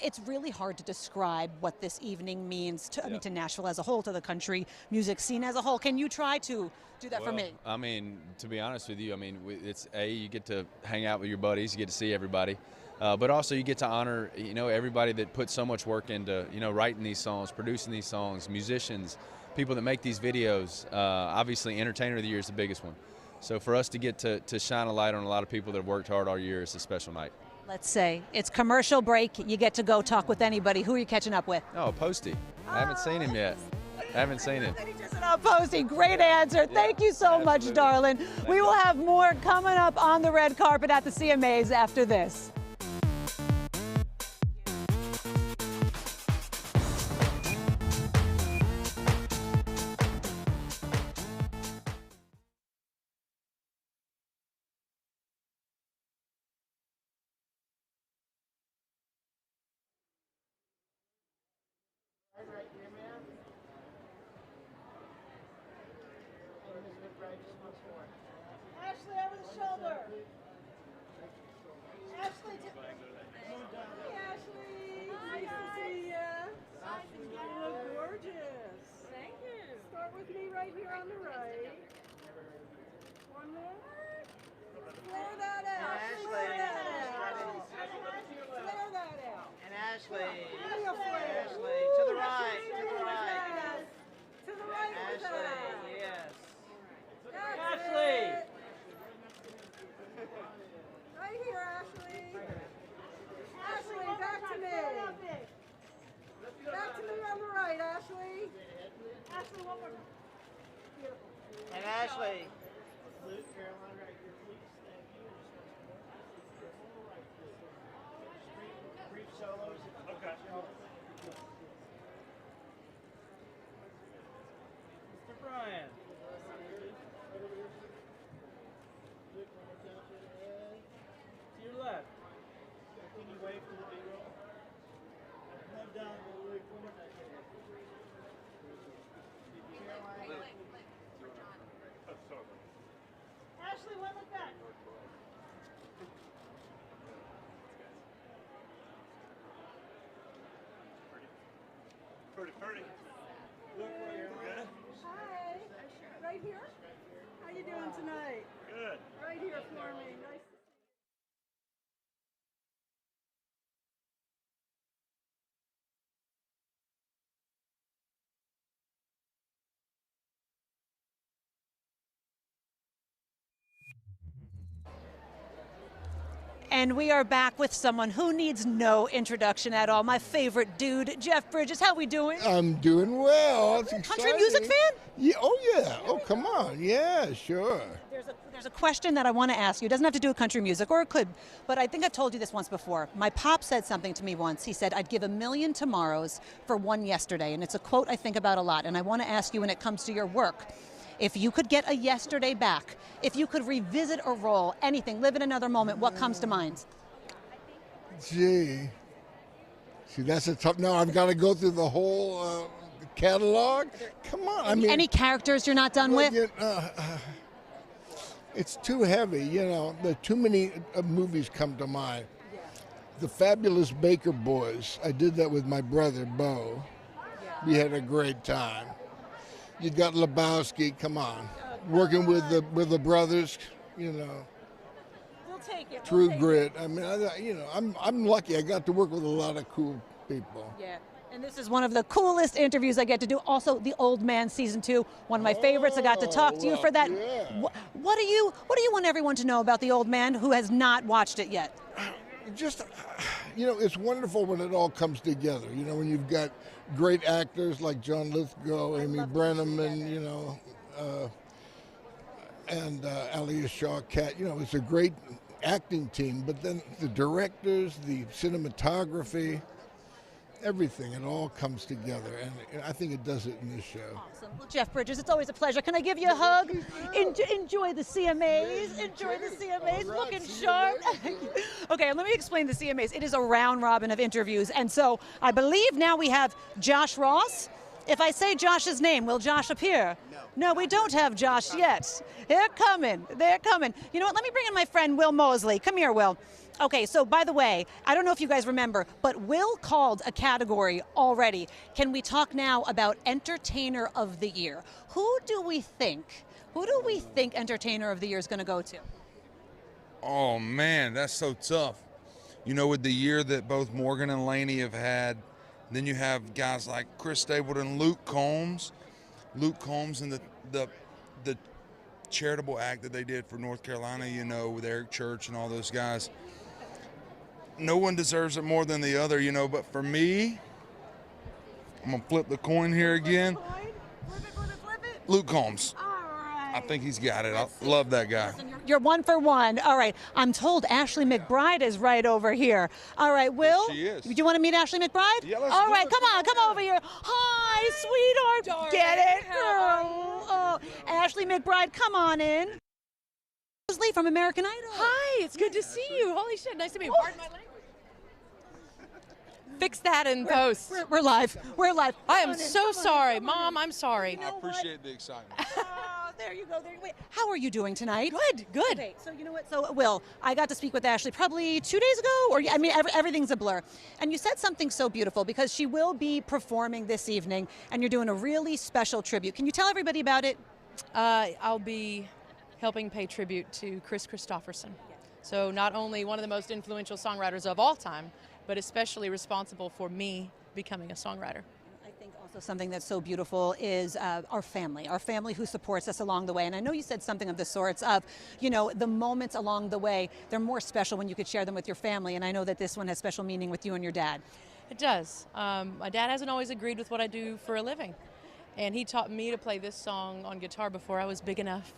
It's really hard to describe what this evening means to, I mean, to Nashville as a whole, to the country music scene as a whole. Can you try to do that for me? I mean, to be honest with you, I mean, it's you get to hang out with your buddies, you get to see everybody, but also you get to honor, everybody that put so much work into, writing these songs, producing these songs, musicians, people that make these videos. Obviously, Entertainer of the Year is the biggest one. So for us to get to shine a light on a lot of people that have worked hard all year is a special night. Let's say it's commercial break. You get to go talk with anybody. Who are you catching up with? Oh, Posty. I haven't seen him yet. Haven't seen him. Posty, great answer. Thank you so much, darling. We will have more coming up on the red carpet at the CMAs after this. Ashley, over the shoulder. Ashley, hey, Ashley. Nice to see you. You look gorgeous. Thank you. Start with me right here on the right. One more. Flare that out. Flare that out. Flare that out. And Ashley. Ashley, to the right. To the right. To the right with Ashley, that. yes. Ashley. Right here, Ashley. Ashley, back to me. Back to me on the right, Ashley. Ashley, one more. Beautiful. And Ashley. Luke, Caroline, right here, please. Thank you. Brief solos. Okay. Mr. Brian. To your left. Can you wave for the B-roll? Head down, Luke. One more time. Ashley, one look back. Pretty. Look right here. Good? Hi. Right here? How you doing tonight? Good. Right here for me. Nice. And we are back with someone who needs no introduction at all. My favorite dude, Jeff Bridges. How we doing? I'm doing well. It's Country exciting. music fan? Yeah. Oh, yeah. Oh, come on. Yeah, sure. There's a question that I want to ask you. It doesn't have to do with country music, or it could, but I think I've told you this once before. My pop said something to me once. He said, I'd give 1,000,000 tomorrows for one yesterday. And it's a quote I think about a lot. And I want to ask you, when it comes to your work, if you could get a yesterday back, if you could revisit a role, anything, live in another moment, what comes to mind? Gee. See, that's a tough. Now I've got to go through the whole catalog. Come on. I mean, Any characters you're not done with? It's too heavy. You know, there too many movies come to mind. The Fabulous Baker Boys. I did that with my brother, Bo. We had a great time. You got Lebowski, come on. Working with the brothers, you know. We'll take it. True Grit. I mean, I'm lucky. I got to work with a lot of cool people. Yeah. And this is one of the coolest interviews I get to do. Also, The Old Man Season 2, one of my favorites. I got to talk to you for that. Yeah. What do you want everyone to know about The Old Man who has not watched it yet? Just, you know, it's wonderful when it all comes together. You know, when you've got great actors like John Lithgow, Amy Brenneman, you know, and Alia Shaw Cat. You know, it's a great acting team. But then the directors, the cinematography, everything, it all comes together. And I think it does it in this show. Awesome. Well, Jeff Bridges, it's always a pleasure. Can I give you a hug? Enjoy the CMAs. Enjoy the CMAs. Looking sharp. Okay, let me explain the CMAs. It is a round robin of interviews. And so I believe now we have Josh Ross. If I say Josh's name, will Josh appear? No, we don't have Josh yet. They're coming. They're coming. You know what? Let me bring in my friend Will Mosley. Come here, Will. Okay, so by the way, I don't know if you guys remember, but Will called a category already. Can we talk now about Entertainer of the Year? Who do we think Entertainer of the Year is going to go to? Oh, man, that's so tough. You know, with the year that both Morgan and Laney have had, then you have guys like Chris Stapleton, Luke Combs and the charitable act that they did for North Carolina, you know, with Eric Church and all those guys. No one deserves it more than the other, you know, but for me, I'm going to flip the coin here again. Luke Combs. I think he's got it. I love that guy. You're one for one. All right. I'm told Ashley McBride is right over here. All right, Will? She is. Do you want to meet Ashley McBride? Yeah, let's All do right, it. come over here. Hi, sweetheart. Darling. Get it, girl. Oh, Ashley McBride, come on in. Mosley from American Idol. Hi, it's good to see you. Holy shit, nice to meet you. Pardon my language. Fix that in post. We're live. We're live. I am so sorry. Mom, I'm sorry. I appreciate the excitement. Oh, there you go. Wait, how are you doing tonight? Good. Okay, so you know what? So, Will, I got to speak with Ashley probably 2 days ago, or I mean, everything's a blur. And you said something so beautiful because she will be performing this evening, and you're doing a really special tribute. Can you tell everybody about it? I'll be helping pay tribute to Chris Christopherson. So not only one of the most influential songwriters of all time, but especially responsible for me becoming a songwriter. I think also something that's so beautiful is our family who supports us along the way. And I know you said something of the sorts of, you know, the moments along the way, they're more special when you could share them with your family. And I know that this one has special meaning with you and your dad. It does. My dad hasn't always agreed with what I do for a living. And he taught me to play this song on guitar before I was big enough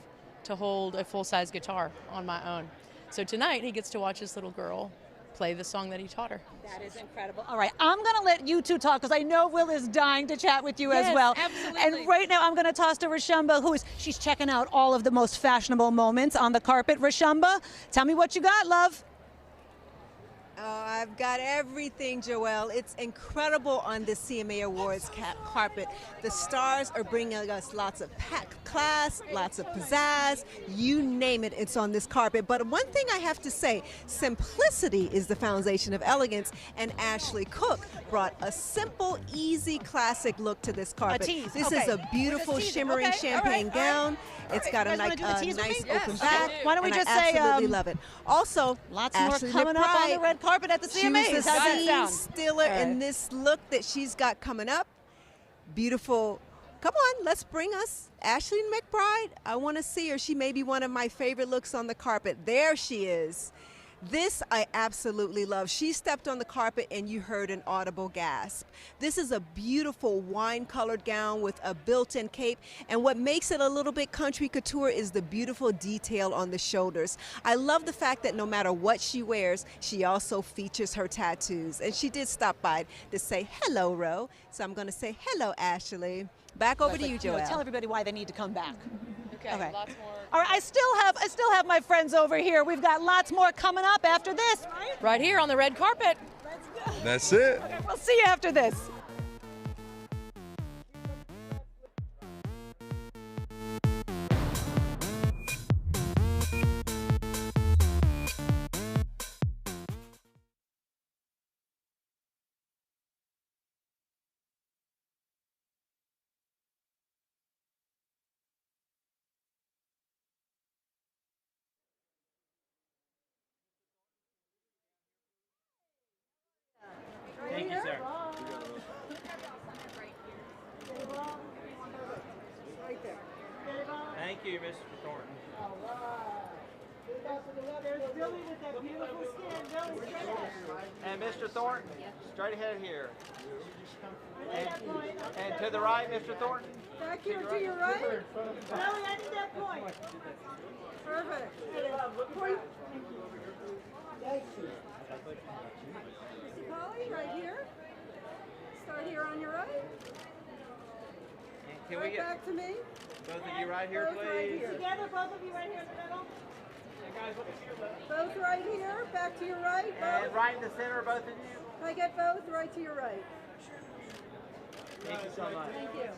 to hold a full-size guitar on my own. So tonight he gets to watch his little girl play the song that he taught her. That is incredible. All right, I'm going to let you two talk because I know Will is dying to chat with you as well. Absolutely. And right now I'm going to toss to Rashumba, she's checking out all of the most fashionable moments on the carpet. Rashumba, tell me what you got, love. Oh, I've got everything, Joelle. It's incredible on the CMA Awards carpet. The stars are bringing us lots of class, lots of pizzazz, you name it, it's on this carpet. But one thing I have to say, simplicity is the foundation of elegance, and Ashley Cook brought a simple, easy, classic look to this carpet. This is a beautiful, shimmering champagne gown. It's got a nice open back. Why don't we just I say, absolutely love it. Also, lots Ashley more coming up on the red carpet at the CMAs. She was How's that a sound? stiller in this look that she's got coming up. Beautiful. Come on, let's bring us Ashley McBride. I want to see her. She may be one of my favorite looks on the carpet. There she is. This I absolutely love. She stepped on the carpet and you heard an audible gasp. This is a beautiful wine-colored gown with a built-in cape, and what makes it a little bit country couture is the beautiful detail on the shoulders. I love the fact that no matter what she wears, she also features her tattoos. And she did stop by to say hello, Ro. So I'm going to say hello, Ashley. Back over to you, Joelle. Tell everybody why they need to come back. Okay, lots more. All right, I still have my friends over here. We've got lots more coming up after this. Right here on the red carpet. That's it. Okay, we'll see you after this. Thank you, sir. Right there. Thank you, Mr. Thornton. All right. There's Billy with that beautiful skin. Billy, straight ahead. And Mr. Thornton, straight ahead here. And to the right, Mr. Thornton. Back here to your right. Billy, I need that point. Perfect. Point. Thank you. Mr. Polly, right here. Start here on your right. And can we Right get back to me. both of you right here, Both right please? here. Together, both of you right here in the middle. Both right here. Back to your right. And Both. right in the center, both of you. I get both right to your right. Thank you so much. Thank you.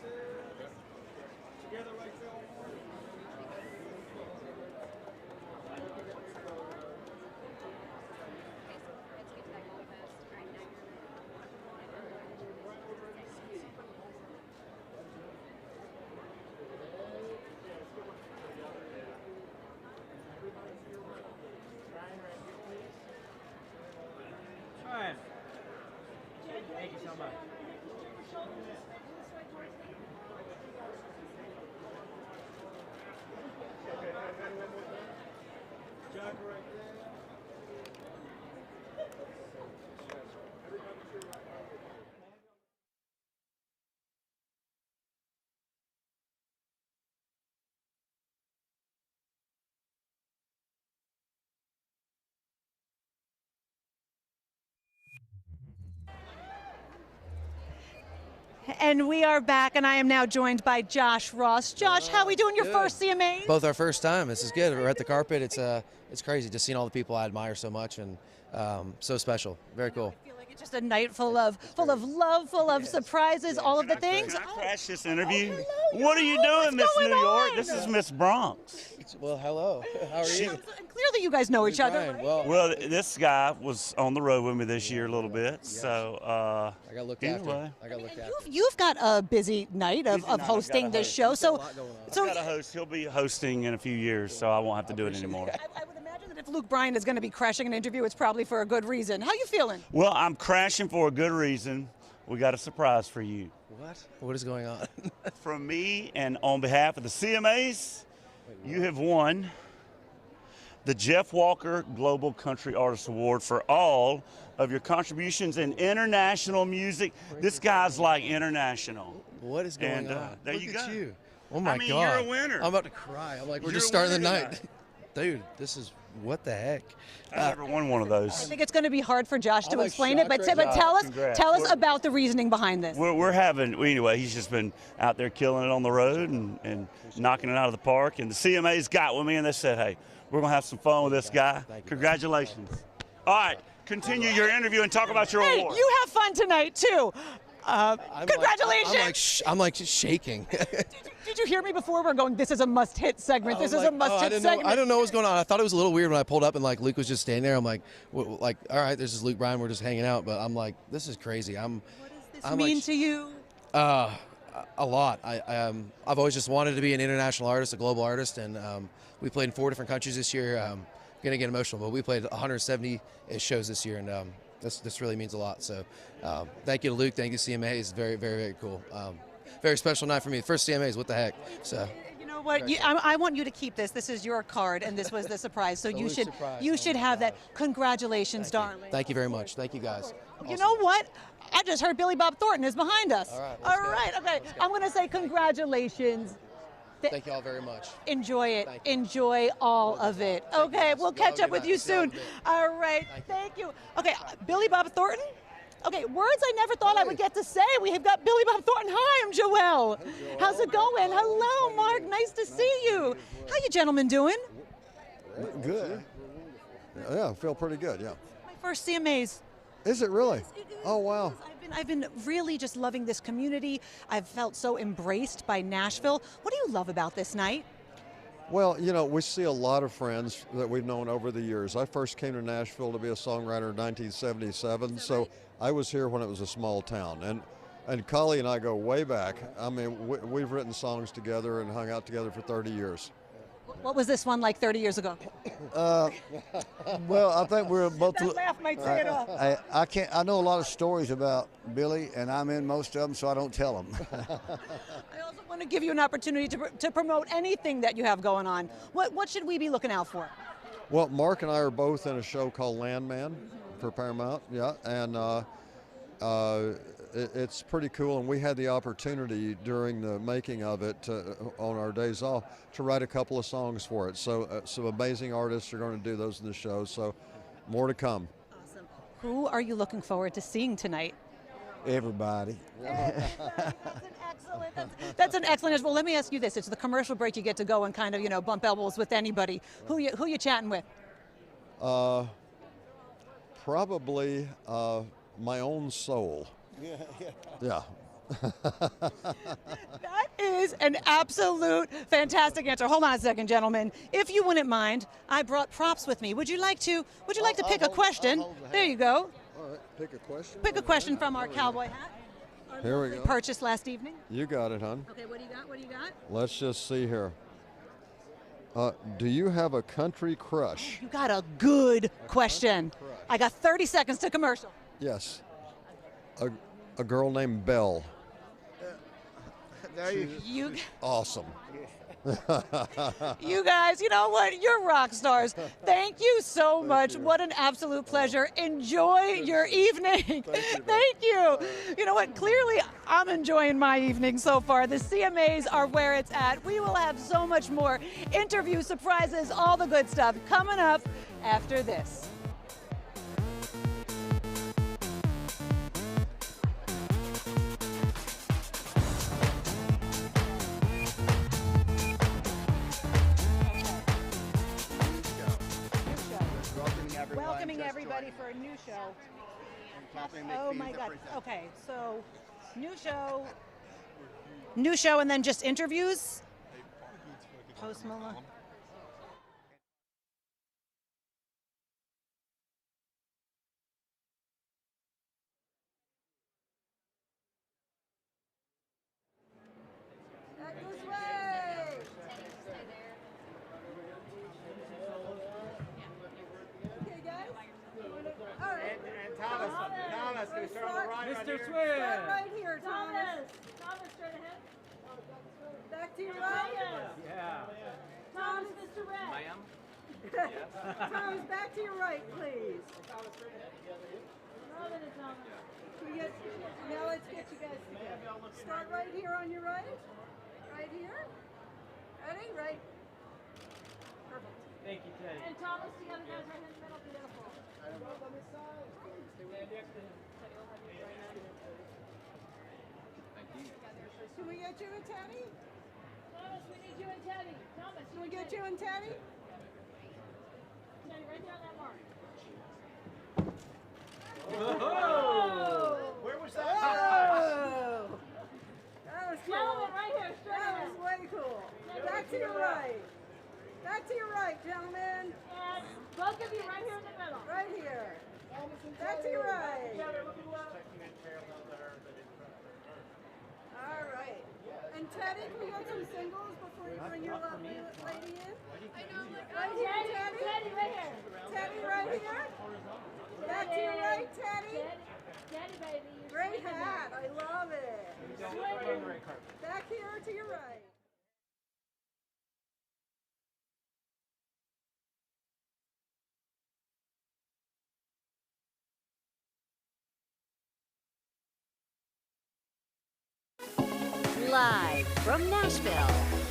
All right. Thank you so much. And we are back, and I am now joined by Josh Ross. Josh, how are we doing? Your Good. first CMA? Both our first time. This is good. We're at the carpet. It's crazy just seeing all the people I admire so much, and so special. Very cool. It's just a night full of love, full of surprises, all of the things. Can I crash this interview? What are you doing, Miss New York? This is Miss Bronx. Well, hello. How are you? And clearly you guys know each other, right? Well, this guy was on the road with me this year a little bit, so I got looked anyway. after. I got looked after. You've got a busy night of hosting this show, so I've got a host. He'll be hosting in a few years, so I won't have to do it anymore. I would imagine that if Luke Bryan is going to be crashing an interview, it's probably for a good reason. How you feeling? Well, I'm crashing for a good reason. We got a surprise for you. What? What is going on? From me and on behalf of the CMAs, you have won the Jeff Walker Global Country Artist Award for all of your contributions in international music. This guy's like international. What is going on? There Look you at go. you. Oh my God. God. You're a winner. I'm about to cry. I'm like, we're You're just a starting the winner night. tonight. Dude, this is what the heck? I never won one of those. I think it's going to be hard for Josh to I'm like explain it, but shocked right tell now. us Congrats. about the reasoning behind this. We're having, anyway, he's just been out there killing it on the road and knocking it out of the park. And the CMA's got with me and they said, hey, we're going to have some fun with this guy. Congratulations. All right, continue your interview and talk about your award. You have fun tonight, too. Congratulations. I'm like shaking. Did you hear me before? We're going, this is a must-hit segment. This is a must-hit segment. I don't know what's going on. I thought it was a little weird when I pulled up and like Luke was just standing there. I'm like, all right, this is Luke Bryan. We're just hanging out. But I'm like, this is crazy. What does this mean to you? A lot. I've always just wanted to be an international artist, a global artist, and we played in 4 different countries this year. Gonna get emotional, but we played 170 shows this year, and this really means a lot. So thank you to Luke. Thank you to CMA. It's very, very, very cool. Very special night for me. First CMAs. What the heck? So. know what? I want you to keep this. This is your card, and this was the surprise. So you should have that. Congratulations, darling. Thank you very much. Thank you, guys. You know what? I just heard Billy Bob Thornton is behind us. All right. All right. Okay. I'm going to say congratulations. Thank you all very much. Enjoy it. Enjoy all of it. Okay. We'll catch up with you soon. All right. Thank you. Okay. Billy Bob Thornton. Okay, words I never thought I would get to say. We have got Billy Bob Thornton. Hi, I'm Joelle. How's it going? Hello, Mark. Nice to see you. How you gentlemen doing? Good. Yeah, I feel pretty good, yeah. My first CMAs. Is it really? Oh, wow. I've been really just loving this community. I've felt so embraced by Nashville. What do you love about this night? Well, you know, we see a lot of friends that we've known over the years. I first came to Nashville to be a songwriter in 1977, so I was here when it was a small town. And Collie and I go way back. I mean, we've written songs together and hung out together for 30 years. What was this one like 30 years ago? Well, I think we're both. That laugh might say it all. I know a lot of stories about Billy, and I'm in most of them, so I don't tell them. I also want to give you an opportunity to promote anything that you have going on. What should we be looking out for? Well, Mark and I are both in a show called Landman for Paramount, yeah, and it's pretty cool. And we had the opportunity during the making of it on our days off to write a couple of songs for it. So some amazing artists are going to do those in the show. So more to come. Awesome. Who are you looking forward to seeing tonight? Everybody. That's an excellent. Well, let me ask you this: it's the commercial break. You get to go and kind of bump elbows with anybody. Who you chatting with? Probably my own soul. Yeah. That is an absolute fantastic answer. Hold on a second, gentlemen. If you wouldn't mind, I brought props with me. Would you like to pick a question? There you go. All right, pick a question. Pick a question from our cowboy hat. Here we go. Purchased last evening. You got it, hon. Okay, what do you got? What do you got? Let's just see here. Do you have a country crush? You got a good question. I got 30 seconds to commercial. Yes. A girl named Belle. There you awesome. You guys, you know what? You're rock stars. Thank you so much. What an absolute pleasure. Enjoy your evening. Thank you. You know what? Clearly, I'm enjoying my evening so far. The CMAs are where it's at. We will have so much more interview surprises, all the good stuff coming up after this. Welcoming everybody for a new show. Oh my God. Okay, so new show, and then just interviews. Post Malone. Thomas, can we start on the right? Mr. Right Swin. here? Start right here, Thomas. Thomas, straight ahead. Back to your right. Yeah. Thomas, Mr. Red. Ma'am? Thomas, back to your right, please. Thomas, straight ahead together. Now let's get you guys together. Start right here on your right. Right here. Ready? Right. Perfect. Thank you, Teddy. And Thomas, together, guys, right in the middle. Beautiful. On this side. Stand next to him. Thank you. Can we get you and Teddy? Thomas, we need you and Teddy. Thomas, can we get you and Teddy? Teddy, right down that mark. Whoa! Where was that? Whoa! That was cool. Gentlemen, right here, straight ahead. That was way cool. Back to your right. Back to your right, gentlemen. And both of you right here in the middle. Right here. Back to your right. All right. And Teddy, can we get some singles before you bring your lovely lady in? Right here, Teddy. Teddy, right here. Teddy, right here. Back to your right, Teddy. Teddy, baby. Great hat. I love it. Back here to your right. Live from Nashville,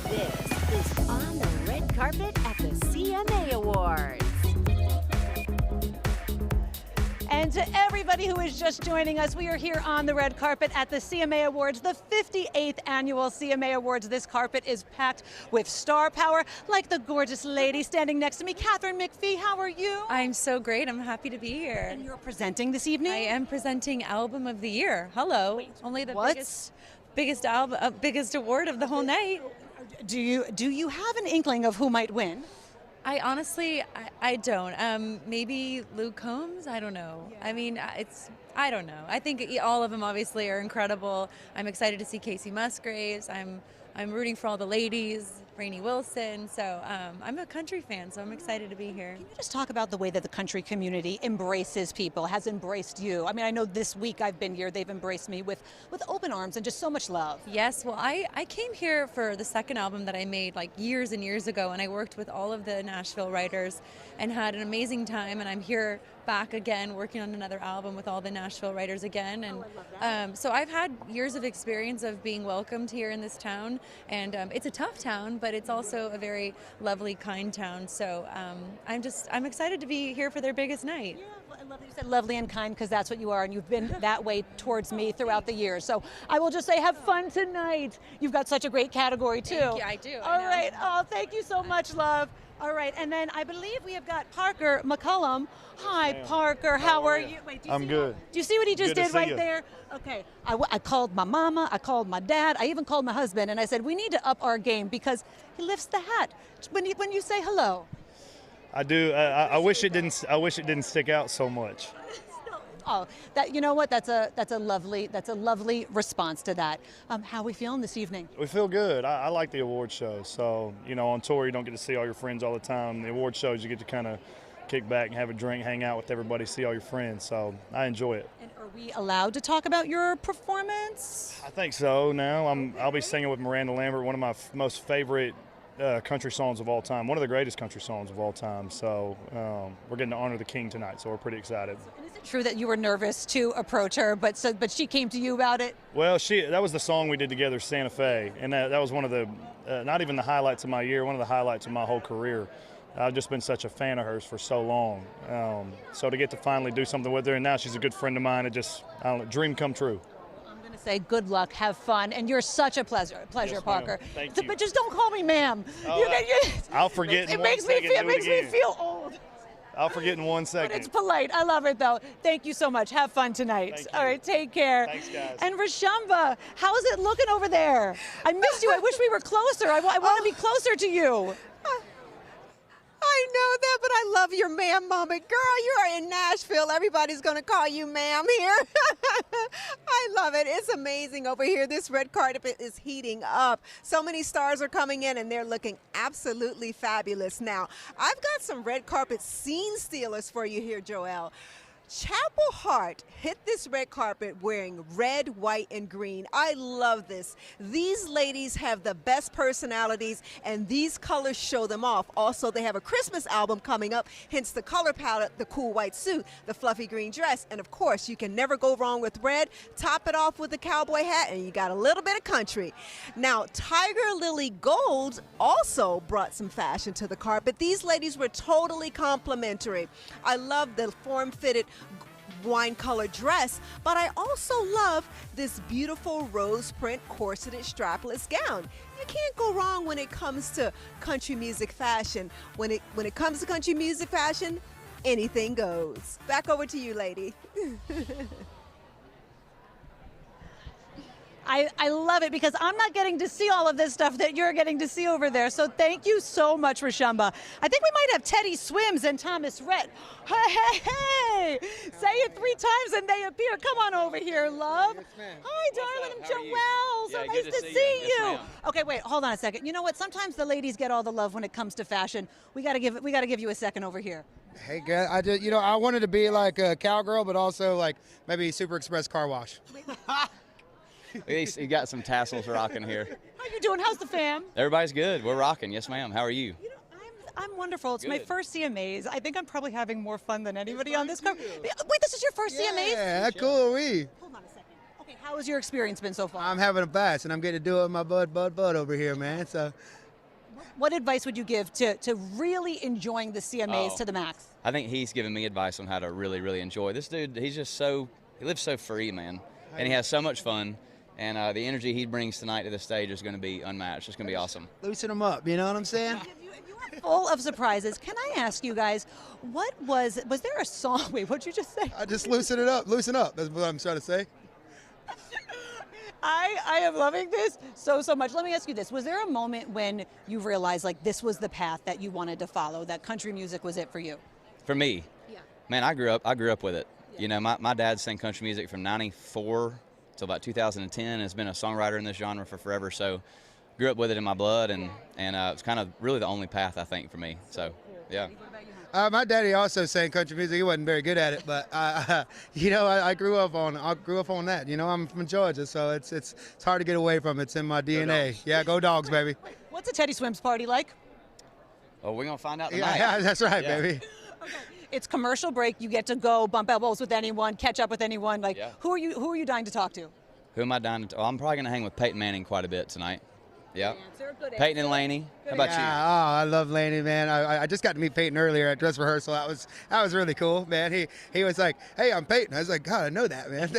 this is On the Red Carpet at the CMA Awards. And to everybody who is just joining us, we are here on the red carpet at the CMA Awards, the 58th Annual CMA Awards. This carpet is packed with star power, like the gorgeous lady standing next to me, Catherine McPhee. How are you? I'm so great. I'm happy to be here. And you're presenting this evening? I am presenting Album of the Year. Hello. Only the biggest album, biggest award of the whole night. Do you have an inkling of who might win? I honestly, I don't. Maybe Luke Combs? I don't know. Yeah. I mean, I don't know. I think all of them obviously are incredible. I'm excited to see Casey Musgraves. I'm rooting for all the ladies, Rainey Wilson. So I'm a country fan, so I'm excited to be here. Can you just talk about the way that the country community embraces people, has embraced you? I mean, I know this week I've been here, they've embraced me with open arms and just so much love. Yes, well, I came here for the second album that I made like years and years ago, and I worked with all of the Nashville writers and had an amazing time, and I'm here back again working on another album with all the Nashville writers again. And so I've had years of experience of being welcomed here in this town, and it's a tough town, but it's also a very lovely, kind town. So I'm excited to be here for their biggest night. Yeah, well, I love that you said lovely and kind, because that's what you are, and you've been that way towards me throughout the years. So I will just say, have fun tonight. You've got such a great category too. Thank you, I do. All right. Oh, thank you so much, love. All right, and then I believe we have got Parker McCullum. Hi, Parker. How are you? Wait, I'm good. Do you see what he just did right you. there? Okay, I called my mama, I called my dad, I even called my husband, and I said, we need to up our game because he lifts the hat when you say hello. I do. I wish it didn't. I wish it didn't stick out so much. Oh, you know what? That's a lovely response to that. How are we feeling this evening? We feel good. I like the award show. So, on tour you don't get to see all your friends all the time. The award shows you get to kind of kick back and have a drink, hang out with everybody, see all your friends. So I enjoy it. And are we allowed to talk about your performance? I think so. Now I'll be singing with Miranda Lambert, one of my most favorite country songs of all time, one of the greatest country songs of all time. So we're getting to honor the king tonight, so we're pretty excited. And is it true that you were nervous to approach her, but she came to you about it? Well, that was the song we did together, Santa Fe, and that was one of the, not even the highlights of my year, one of the highlights of my whole career. I've just been such a fan of hers for so long. So to get to finally do something with her, and now she's a good friend of mine, dream come true. Say good luck, have fun, and you're such a pleasure, yes, Parker. Thank you. But just don't call me ma'am. I'll forget. It makes me feel old. I'll forget in 1 second. But it's polite. I love it, though. Thank you so much. Have fun tonight. All right, take care. Thanks, guys. And Rashamba, how's it looking over there? I missed you. I wish we were closer. I want to be closer to you. I know that, but I love your ma'am moment. Girl, you are in Nashville. Everybody's going to call you ma'am here. I love it. It's amazing over here. This red carpet is heating up. So many stars are coming in, and they're looking absolutely fabulous. Now, I've got some red carpet scene stealers for you here, Joelle. Chapel Hart hit this red carpet wearing red, white, and green. I love this. These ladies have the best personalities, and these colors show them off. Also, they have a Christmas album coming up, hence the color palette, the cool white suit, the fluffy green dress, and of course, you can never go wrong with red. Top it off with the cowboy hat, and you got a little bit of country. Now, Tiger Lily Gold also brought some fashion to the carpet. These ladies were totally complimentary. I love the form-fitted wine colored dress, but I also love this beautiful rose print corseted strapless gown. You can't go wrong when it comes to country music fashion. When it comes to country music fashion, anything goes. Back over to you, lady. I love it because I'm not getting to see all of this stuff that you're getting to see over there. So thank you so much, Rashamba. I think we might have Teddy Swims and Thomas Rhett. Hey! Say it 3 times and they appear. Come on over here, love. Yes, ma'am. Hi, darling. I'm Joelle. So nice to see you. Yes, okay, wait, hold on a second. You know what? Sometimes the ladies get all the love when it comes to fashion. We gotta give you a second over here. Hey, girl, I wanted to be like a cowgirl, but also like maybe Super Express car wash. You got some tassels rocking here. How you doing? How's the fam? Everybody's good. We're rocking. Yes, ma'am. How are you? I'm wonderful. It's my Good. first CMAs. I think I'm probably having more fun than anybody on this cover. Wait, this is your first CMAs? Yeah, how cool are we? Hold on a second. Okay, how has your experience been so far? I'm having a blast, and I'm getting to do it with my bud over here, man. So, What advice would you give to really enjoying the CMAs to the max? I think he's given me advice on how to really, really enjoy. This dude, he lives so free, man. And he has so much fun. And the energy he brings tonight to the stage is going to be unmatched. It's going to be awesome. Loosen them up, you know what I'm saying? Full of surprises. Can I ask you guys, was there a song? Wait, what'd you just say? I just loosen it up. Loosen up. That's what I'm trying to say. I am loving this so much. Let me ask you this. Was there a moment when you realized like this was the path that you wanted to follow, that country music was it for you? For me, yeah. Man, I grew up with it. Yeah. You know, my dad sang country music from '94 till about 2010 and has been a songwriter in this genre for forever. So grew up with it in my blood, and it's kind of really the only path, I think, for me. So, yeah. My daddy also sang country music. He wasn't very good at it, but you know, I grew up on that. You know, I'm from Georgia, so it's hard to get away from. It's in my DNA. Yeah, go Dogs, baby. What's a Teddy Swims party like? Oh, we're gonna find out tonight. Yeah, that's right, baby. Okay. It's commercial break. You get to go bump elbows with anyone, catch up with anyone. Like, who are you dying to talk to? Who am I dying to? I'm probably gonna hang with Peyton Manning quite a bit tonight. Yeah. Good Peyton and Laney. How about you? Oh, I love Laney, man. I just got to meet Peyton earlier at dress rehearsal. That was really cool, man. He was like, "Hey, I'm Peyton." I was like, "God, I know that, man."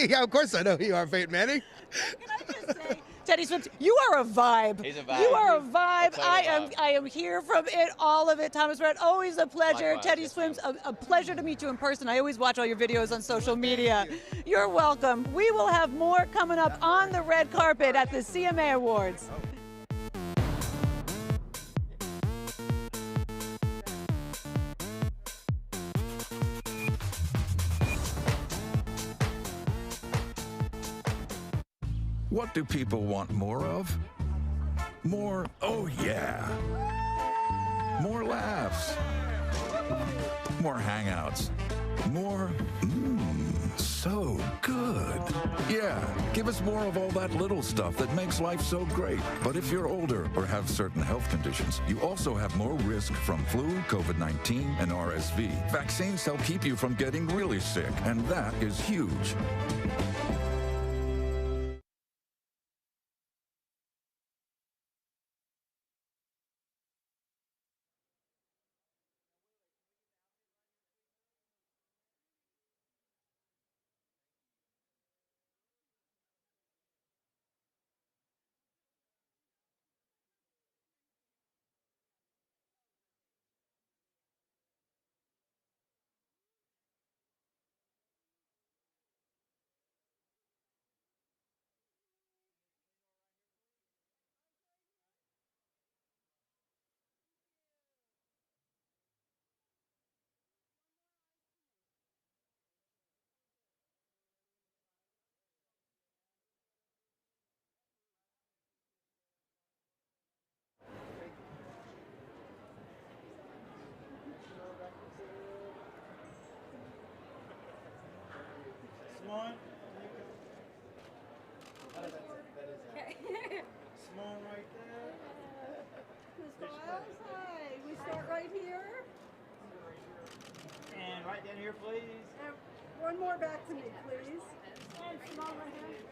Yeah, of course I know who you are, Peyton Manning. Can I just say, Teddy Swims, you are a vibe. He's a vibe. You are a vibe. Totally I am here from it, all of it. Thomas Brett, always a pleasure. Likewise, Teddy yes, Swims, a pleasure to meet you in person. I always watch all your videos on social media. You're welcome. We will have more coming up on the red carpet at the CMA Awards. What do people want more of? More, oh yeah. More laughs. More hangouts. More, so good. Yeah, give us more of all that little stuff that makes life so great. But if you're older or have certain health conditions, you also have more risk from flu, COVID-19, and RSV. Vaccines help keep you from getting really sick, and that is huge. Simone? Simone right there. Ms. Biles, hi. We start right here. And right down here, please. And one more back to me, please. And Simone right here.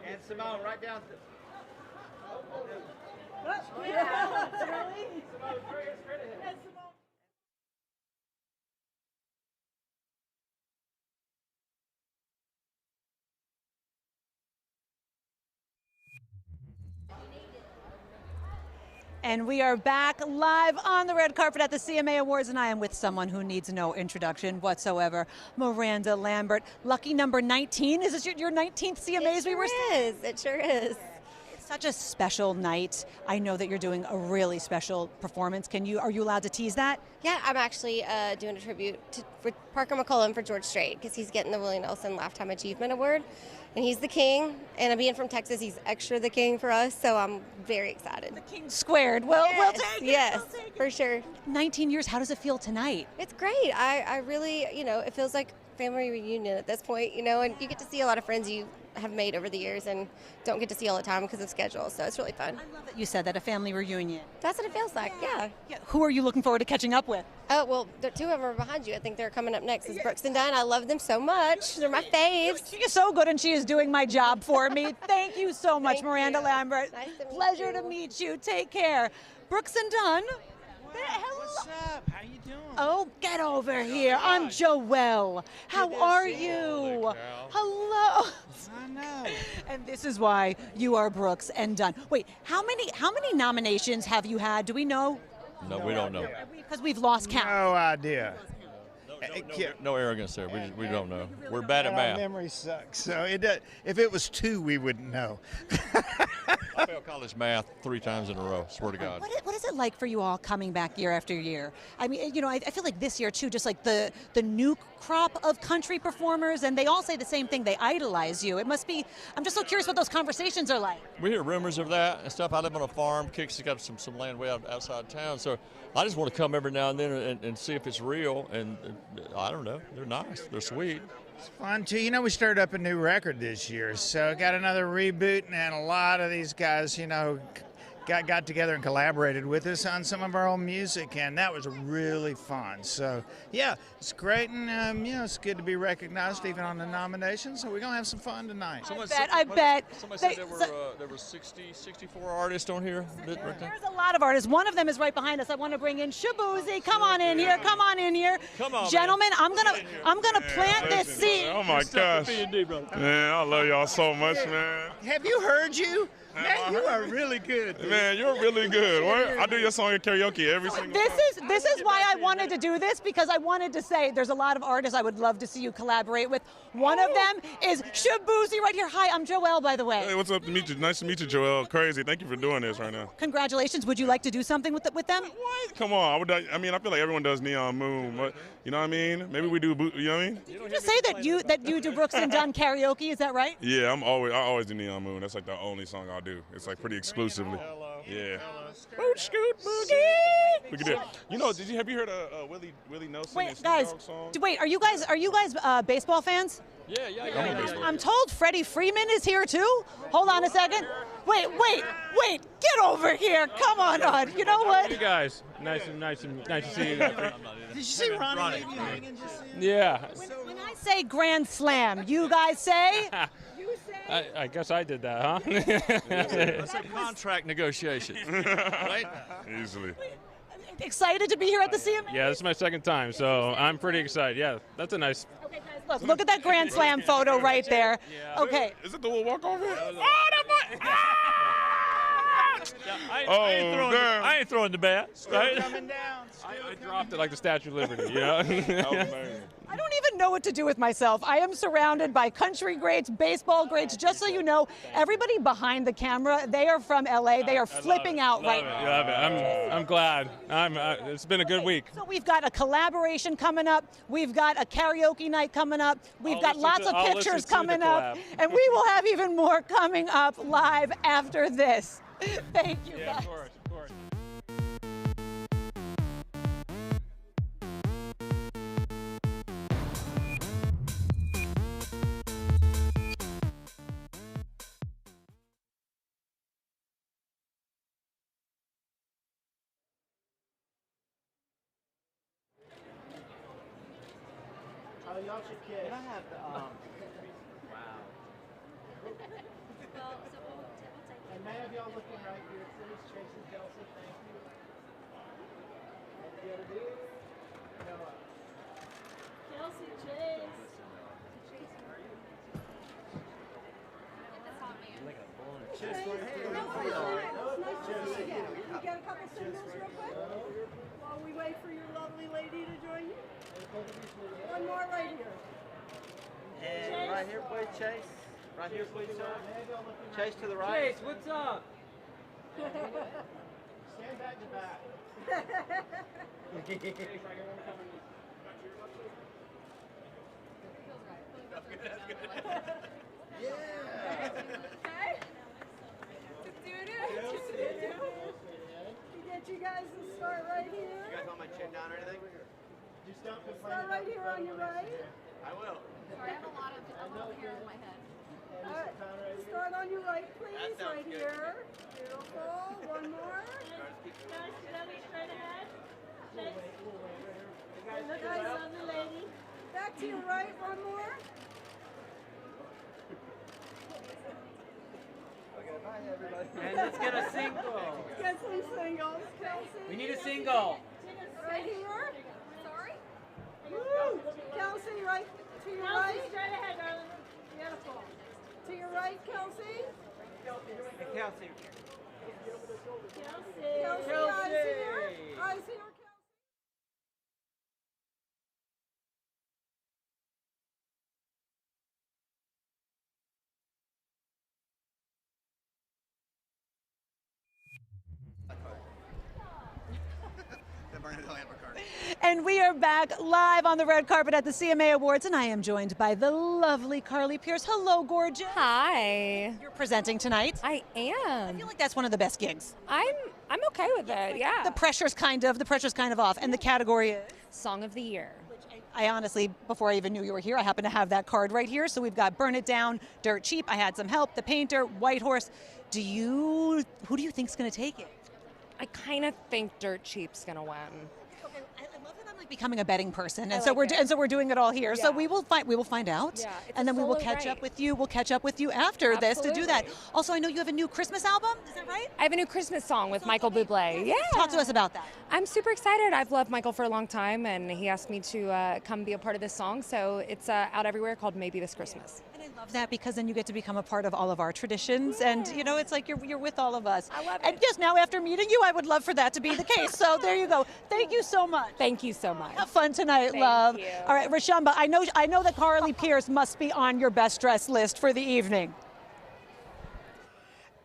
And Simone right down. Yeah, really? Simone, straight ahead. And we are back live on the red carpet at the CMA Awards, and I am with someone who needs no introduction whatsoever, Miranda Lambert. Lucky number 19. Is this your 19th CMAs? It sure is. It's such a special night. I know that you're doing a really special performance. Are you allowed to tease that? Yeah, I'm actually doing a tribute for Parker McCollum for George Strait, because he's getting the Willie Nelson Lifetime Achievement Award. And he's the king, and being from Texas, he's extra the king for us, so I'm very excited. The king squared. Well, we'll take it. Yes, for sure. 19 years, how does it feel tonight? It's great. I really, it feels like family reunion at this point, and you get to see a lot of friends you have made over the years and don't get to see all the time because of schedule, so it's really fun. I love that you said that, a family reunion. That's what it feels like, yeah. Who are you looking forward to catching up with? Oh, well, the two of them are behind you. I think they're coming up next. It's Brooks and Dunn. I love them so much. They're my faves. She is so good, and she is doing my job for me. Thank you so much, Miranda Lambert. Nice to meet Pleasure you. to meet you. Take care. Brooks and Dunn. What's up? How you doing? Oh, get over here. I'm Joelle. How are you? Hello. I know. And this is why you are Brooks and Dunn. Wait, how many nominations have you had? Do we know? No, we don't know. Because we've lost count. No idea. No arrogance there. We don't know. We're bad at Our math. memory sucks. So if it was 2, we wouldn't know. I failed college math 3 times in a row. Swear to God. What is it like for you all coming back year after year? I mean, you know, I feel like this year too, just like the new crop of country performers, and they all say the same thing. They idolize you. It must be. I'm just so curious what those conversations are like. We hear rumors of that and stuff. I live on a farm. Kix has got some land way outside town. So I just want to come every now and then and see if it's real. And I don't know. They're nice. They're sweet. It's fun too. You know, we started up a new record this year, so got another reboot, and a lot of these guys, you know, got together and collaborated with us on some of our own music, and that was really fun. So yeah, it's great, and you know, it's good to be recognized even on the nominations. So we're gonna have some fun tonight. I bet. Somebody said there were 64 artists on here. There's a lot of artists. One of them is right behind us. I want to bring in Shabuzi. Come on in here. Come on in here. Come on, gentlemen. I'm gonna plant this seed. Oh my gosh, man! I love y'all so much, man. Have you heard you? Man, you are really good. Man, you're really good. I do your song in karaoke every single time. This is why I wanted to do this, because I wanted to say there's a lot of artists I would love to see you collaborate with. One of them is Shabuzi right here. Hi, I'm Joelle, by the way. Hey, what's up to meet you? Nice to meet you, Joelle. Crazy. Thank you for doing this right now. Congratulations. Would you like to do something with them? What? Come on. I mean, I feel like everyone does Neon Moon. But, you know what I mean? Maybe we do, you know what I mean? Did you just say that you do Brooks and Dunn karaoke? Is that right? Yeah, I always do Neon Moon. That's like the only song I'll do. It's like pretty exclusively. Yeah. Boot scoot boogie. Look at that. You know, have you heard Willie Nelson? Wait, guys. Wait, are you guys baseball fans? Yeah. I'm told Freddie Freeman is here too. Hold on a second. Wait. Get over here. Come on. You know what? You guys, nice to see you. Did you see Ronnie hanging just then? Yeah. When I say grand slam, you guys say? I guess I did that, huh? That's a contract negotiation, right? Easily. Excited to be here at the CMA? Yeah, this is my second time, so I'm pretty excited. Yeah, that's a nice. Okay, guys, look at that grand slam photo right there. Okay. Is it the little walk off? I ain't throwing the bat. Right? Coming down. I dropped it like the Statue of Liberty, you know? I don't even know what to do with myself. I am surrounded by country greats, baseball greats. Just so you know, everybody behind the camera, they are from LA. They are flipping out right now. Love it. I'm glad. It's been a good week. So we've got a collaboration coming up. We've got a karaoke night coming up. We've got lots of pictures coming up. And we will have even more coming up live after this. Thank you, guys. Of course. Y'all should kiss. Can I have the, wow. And many of y'all looking right here, please. Chase and Kelsey, thank you. And the other dude, Noah. Kelsey, Chase. You got a couple singles real quick? While we wait for your lovely lady to join you. One more right here. And Chase. right here, please, Chase. Right here, please, sir. Chase to the right. Chase, what's up? Stand back to back. Yeah. Okay. Get you guys to start right here. You guys want my chin down or anything? Just don't Start right here on your right. I will. Sorry, I have a lot of hair in my head. All right. Start on your right, please. Right here. Beautiful. One more. Guys, belly straight ahead. Chase. Nice, lovely lady. Back to your right, one more. And let's get a single. Let's get some singles. Kelsey. We need a single. Right here. Sorry. Woo! Kelsey, right to your right. Straight ahead, darling. Beautiful. To your right, Kelsey. Hey, Kelsey. Kelsey, eyes here. Eyes here. And we are back live on the red carpet at the CMA Awards, and I am joined by the lovely Carly Pierce. Hello, gorgeous. Hi. You're presenting tonight. I am. I feel like that's one of the best gigs. I'm okay with it. Yeah. The pressure's kind of off, and the category is Song of the Year. I honestly, before I even knew you were here, I happen to have that card right here. So we've got Burn It Down, Dirt Cheap. I had some help. The Painter, White Horse. Who do you think's going to take it? I kind of think Dirt Cheap's gonna win. Okay, I love that I'm like becoming a betting person, and I so like we're doing it all here. Yeah. So we will find out, Yeah, it's and a then we will solo catch up right. with you. We'll catch up with you after this to do that. Absolutely. Also, I know you have a new Christmas album. Is that right? I have a new Christmas song with Michael Bublé. Yeah. Talk to us about that. I'm super excited. I've loved Michael for a long time, and he asked me to come be a part of this song. So it's out everywhere, called Maybe This Christmas. And I love that because then you get to become a part of all of our traditions, and you know it's like you're with all of us. I love it. And just now, after meeting you, I would love for that to be the case. So there you go. Thank you so much. Thank you so much. Have fun tonight, Thank love. you. All right, Rashamba, I know that Carly Pierce must be on your best dress list for the evening.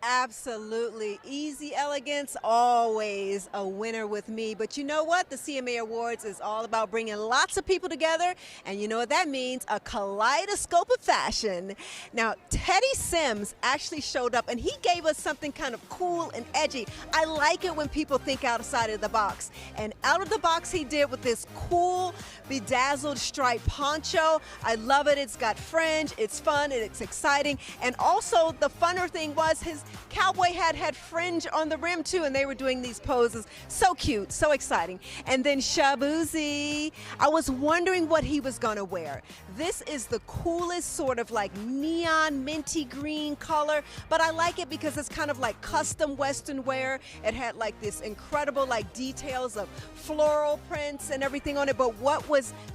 Absolutely. Easy elegance, always a winner with me. But you know what? The CMA Awards is all about bringing lots of people together. And you know what that means? A kaleidoscope of fashion. Now, Teddy Sims actually showed up and he gave us something kind of cool and edgy. I like it when people think outside of the box. And out of the box he did with this cool bedazzled striped poncho. I love it. It's got fringe. It's fun. It's exciting. And also the funner thing was his cowboy hat had fringe on the rim too, and they were doing these poses. So cute, so exciting. And then Shabuzi, I was wondering what he was gonna wear. This is the coolest sort of like neon minty green color, but I like it because it's kind of like custom Western wear. It had like this incredible like details of floral prints and everything on it, but what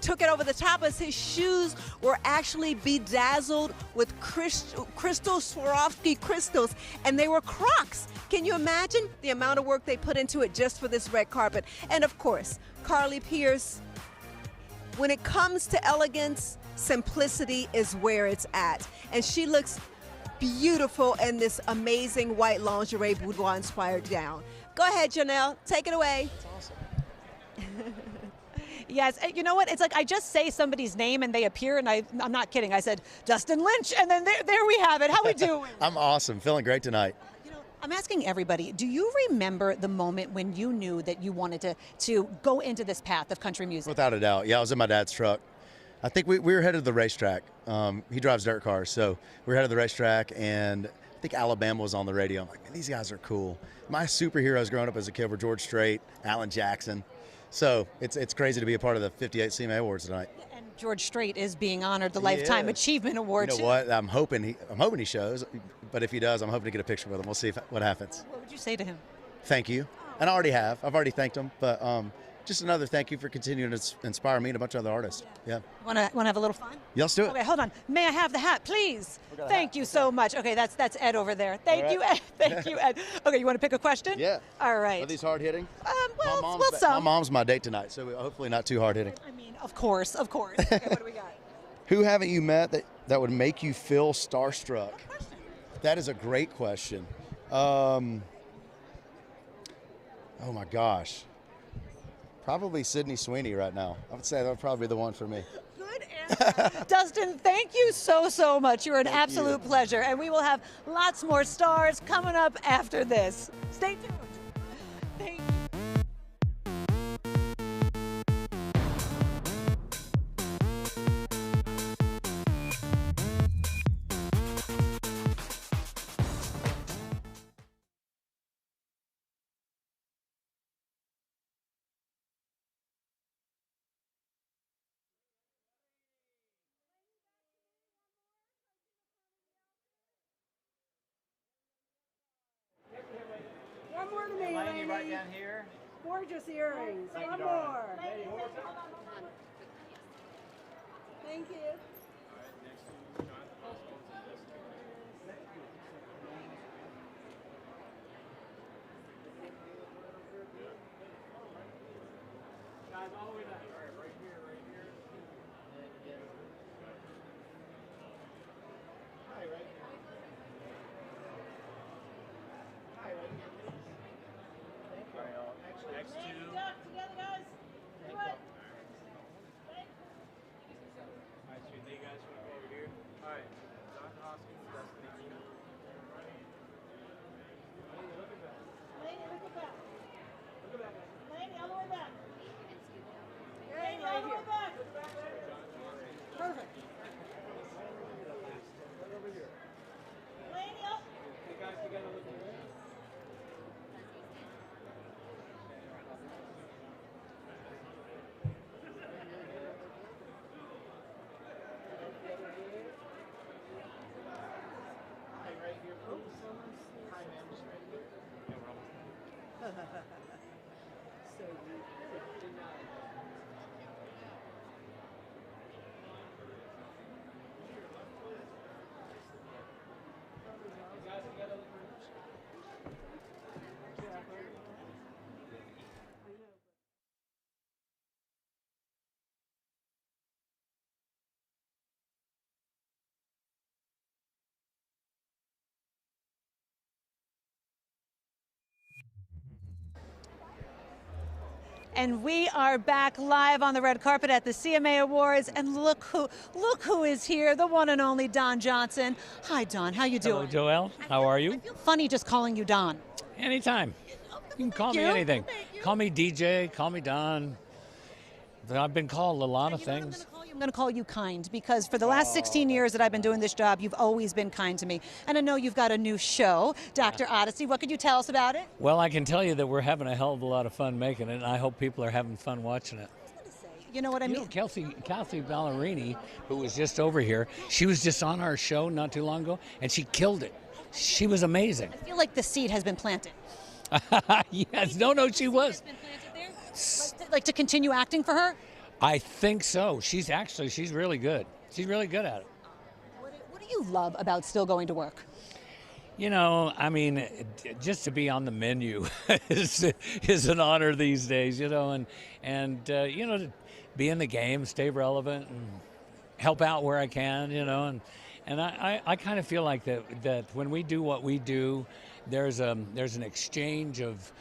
took it over the top is his shoes were actually bedazzled with crystal Swarovski crystals, and they were Crocs. Can you imagine the amount of work they put into it just for this red carpet? And of course, Carly Pierce, when it comes to elegance, simplicity is where it's at. And she looks beautiful in this amazing white lingerie boudoir inspired gown. Go ahead, Janelle, take it away. That's awesome. Yes, you know what? It's like I just say somebody's name and they appear, and I'm not kidding. I said Dustin Lynch, and then there we have it. How we doing? I'm awesome. Feeling great tonight. You know, I'm asking everybody, do you remember the moment when you knew that you wanted to go into this path of country music? Without a doubt. Yeah, I was in my dad's truck. I think we were headed to the racetrack. He drives dirt cars, so we were headed to the racetrack, and I think Alabama was on the radio. I'm like, man, these guys are cool. My superheroes growing up as a kid were George Strait, Alan Jackson. So it's crazy to be a part of the 58 CMA Awards tonight. And George Strait is being honored the Lifetime Achievement Award. You know what? I'm hoping he shows, but if he does, I'm hoping to get a picture with him. We'll see what happens. What would you say to him? Thank you, and I already have. I've already thanked him, but just another thank you for continuing to inspire me and a bunch of other artists. Yeah. Want to have a little fun? Yeah, let's do it. Okay, hold on. May I have the hat, please? Thank you so much. Okay, that's Ed over there. Thank you, Ed. Thank you, Ed. Okay, you want to pick a question? Yeah. All right. Are these hard hitting? Well, My some. mom's my date tonight, so hopefully not too hard hitting. I mean, of course. Okay, what do we got? Who haven't you met that would make you feel starstruck? That is a great question. Oh my gosh. Probably Sydney Sweeney right now. I would say that would probably be the one for me. Good answer. Dustin, thank you so much. You're an absolute pleasure. And we will have lots more stars coming up after this. Stay tuned. Gorgeous earrings. One more. Thank you. Guys, all the way back. All right, right here, right here. Hi, right here. Hi, right here, please. Thank you. All right, next two. Together, guys. Thank you. All right, sweet. Thank you guys. Want to go over here? All right. John Hoskins, Dustin Arena. Lady, look at that. Lady, look at that. Look at that, guys. Lady, all the way back. Lady, all the way back. Perfect. Right over here. Lady, up. Okay, guys, you gotta look at this. Hi, right here, please. Hi, ma'am, just right here. Yeah, we're almost done. So you. Guys, you gotta look at And we are back live on the red carpet at the CMA Awards, and look who is here, the one and only Don Johnson. Hi, Don. How you doing? Hello, Joelle. How are you? Funny just calling you Don. Anytime. You can call me you. anything. Call me DJ. Call me Don. I've been called a lot of things. I'm going to call you kind, because for the last 16 years that I've been doing this job, you've always been kind to me. And I know you've got a new show, Dr. Odyssey. What could you tell us about it? Well, I can tell you that we're having a hell of a lot of fun making it, and I hope people are having fun watching it. You know what I mean? You know, Kelsey Ballerini, who was just over here, she was just on our show not too long ago, and she killed it. She was amazing. I feel like the seed has been planted. Yes, no, she was. Like to continue acting for her? I think so. She's really good. She's really good at it. What do you love about still going to work? You know, I mean, just to be on the menu is an honor these days, you know, and you know, to be in the game, stay relevant, and help out where I can, you know, and I kind of feel like that when we do what we do, there's an exchange of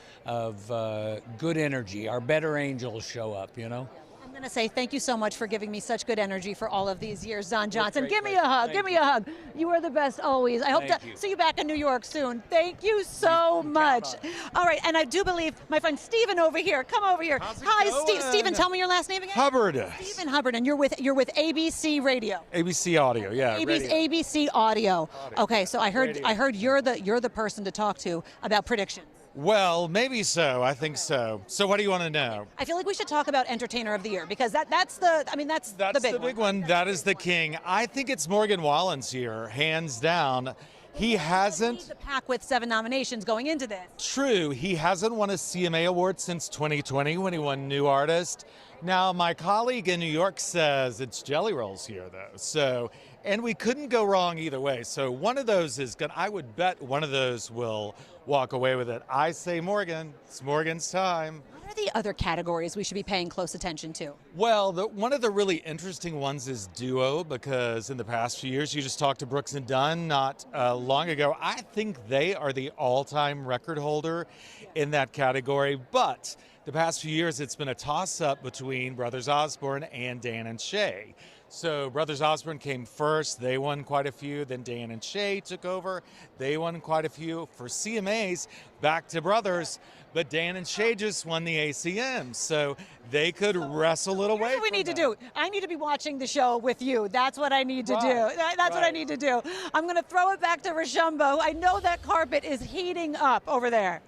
good energy. Our better angels show up, you know. I'm going to say thank you so much for giving me such good energy for all of these years, Don Johnson. Great, give me a hug. Give me a hug. You are the best always. I hope to see you back in New York soon. Thank you so much. All right, and I do believe my friend Stephen over here. Come over here. Hi, Stephen. Tell me your last name again. Hubbard. Stephen Hubbard, and you're with ABC Radio. ABC Audio, yeah. ABC Audio. Okay, so I heard you're the person to talk to about predictions. Well, maybe so. I think so. So what do you want to know? I feel like we should talk about Entertainer of the Year, because that's the big one. That is the king. I think it's Morgan Wallen's here, hands down. He hasn't. The pack with 7 nominations going into this. True. He hasn't won a CMA award since 2020 when he won New Artist. Now, my colleague in New York says it's Jelly Rolls here, though. So, and we couldn't go wrong either way. So one of those is good. I would bet one of those will walk away with it. I say Morgan. It's Morgan's time. What are the other categories we should be paying close attention to? Well, one of the really interesting ones is duo, because in the past few years, you just talked to Brooks and Dunn not long ago. I think they are the all-time record holder in that category, but the past few years, it's been a toss-up between Brothers Osborne and Dan and Shay. So Brothers Osborne came first. They won quite a few. Then Dan and Shay took over. They won quite a few. For CMAs, back to Brothers. But Dan and Shay just won the ACM. So they could wrestle it away. That's what we need to do. I need to be watching the show with you. That's what I need to do. That's what I need to do. I'm going to throw it back to Rashumbo. I know that carpet is heating up over there.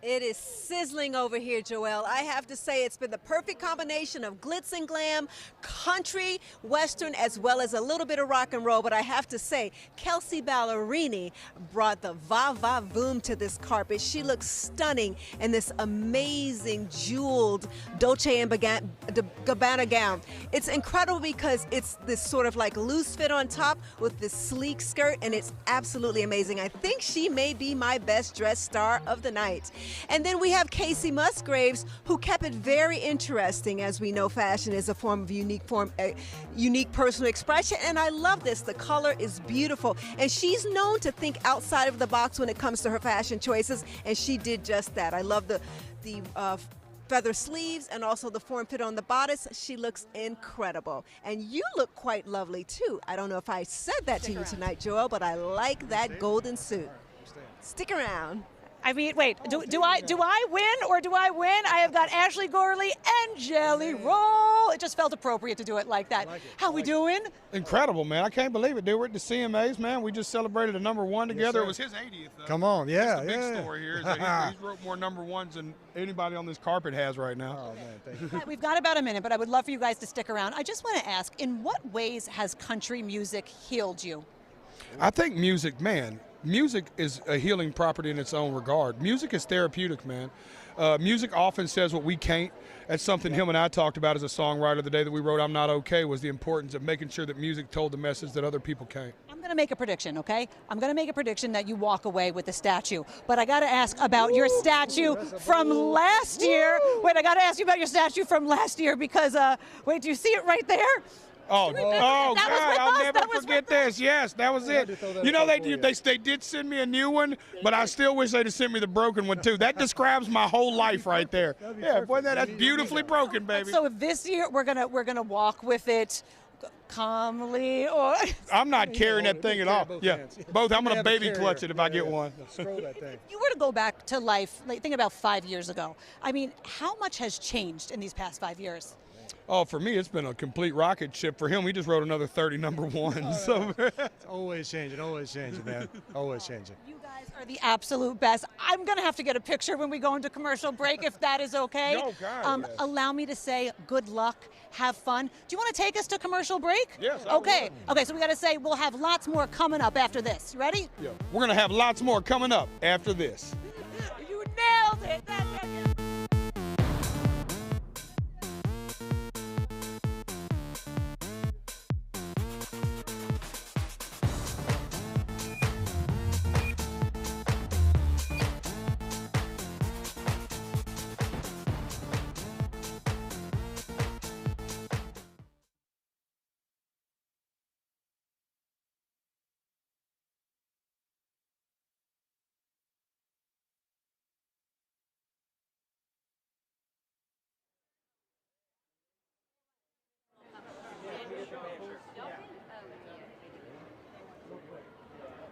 It is sizzling over here, Joelle. I have to say it's been the perfect combination of glitz and glam, country, western, as well as a little bit of rock and roll. But I have to say, Kelsey Ballerini brought the va-va-voom to this carpet. She looks stunning in this amazing jeweled Dolce & Gabbana gown. It's incredible because it's this sort of like loose fit on top with this sleek skirt, and it's absolutely amazing. I think she may be my best dressed star of the night. And then we have Casey Musgraves, who kept it very interesting. As we know, fashion is a form of unique personal expression, and I love this. The color is beautiful, and she's known to think outside of the box when it comes to her fashion choices, and she did just that. I love the feather sleeves and also the form fit on the bodice. She looks incredible. And you look quite lovely too. I don't know if I said that to you tonight, Joelle, but I like that golden suit. Stick around. I mean, wait, do I win or do I win? I have got Ashley Gorley and Jelly Roll. It just felt appropriate to do it like that. How we doing? Incredible, man. I can't believe it, dude. We're at the CMAs, man. We just celebrated a #1 together. It was his 80th. Come on, yeah. That's the big story here is that he's wrote more #1s than anybody on this carpet has right now. Oh, man, thank you. We've got about a minute, but I would love for you guys to stick around. I just want to ask, in what ways has country music healed you? I think music, man, music is a healing property in its own regard. Music is therapeutic, man. Music often says what we can't. That's something him and I talked about as a songwriter the day that we wrote I'm Not Okay, was the importance of making sure that music told the message that other people can't. I'm going to make a prediction, okay? I'm going to make a prediction that you walk away with the statue. But I got to ask about your statue from last year. Wait, I got to ask you about your statue from last year because, wait, do you see it right there? Oh, God, I'll never forget this. Yes, that was it. You know, they did send me a new one, but I still wish they'd have sent me the broken one, too. That describes my whole life right there. Yeah, boy, that's beautifully broken, baby. So if this year we're gonna walk with it calmly, or I'm not carrying that thing at all. Yeah, both. I'm gonna baby clutch it if I get one. Scroll that thing. If you were to go back to life, like think about 5 years ago. I mean, how much has changed in these past 5 years? Oh, for me, it's been a complete rocket ship. For him, he just wrote another 30 #1s. So It's always changing, man. Always changing. You guys are the absolute best. I'm going to have to get a picture when we go into commercial break, if that is okay. Oh, God, yes. Allow me to say good luck, have fun. Do you want to take us to commercial break? Yes. Okay. Okay, so we got to say we'll have lots more coming up after this. You ready? Yeah. We're going to have lots more coming up after this. You nailed it.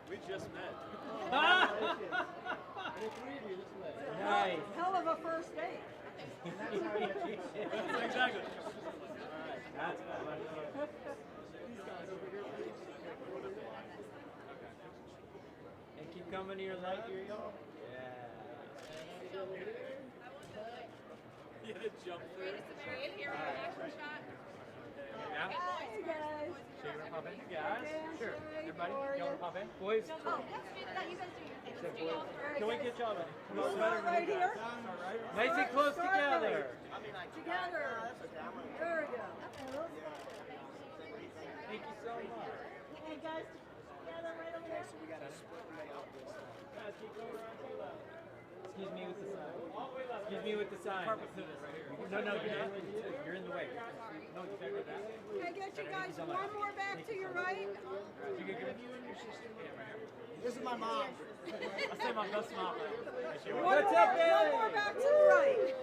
We just met. Nice. Hell of a first date. Exactly. And keep coming to your light, here you go. Yeah. You had to jump through. Yeah. Hey guys. So you want to pop in? Guys? Sure. Everybody? You want to pop in? Boys? Oh, let's do that. You guys do your thing. Let's do y'all first. Can we get y'all ready? We'll start right here. Nice and close together. Together. There we go. Thank you so much. Hey guys, together right over there. Guys, keep going around to the left. Excuse me with the sign. Excuse me with the sign. No, you're in the way. No, you gotta go back. Can I get you guys one more back to your right? You can give you and your sister. This is my mom. I say my best mom. One more back to the right.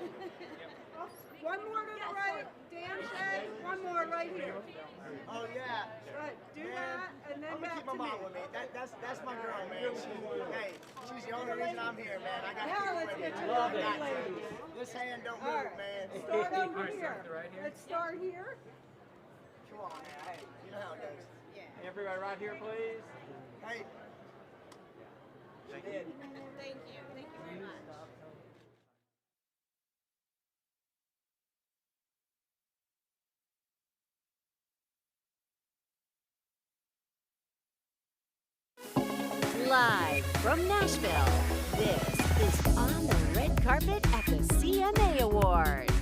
One more to the right. Dan, Shay, one more right here. Oh, yeah. Right, do that, and then I'm back gonna keep to my me. mom with me. That's my girl, man. She's the only reason I'm here, man. I got Now to let's keep get with you me. love I got it. to. This hand don't All move, right. man. Start over Alright, here. start right here. Let's start here. Come on, man. Hey, you know how it goes. Everybody right here, please. Hey. Thank you. Thank you very much. Live from Nashville, this is On the Red Carpet at the CMA Awards.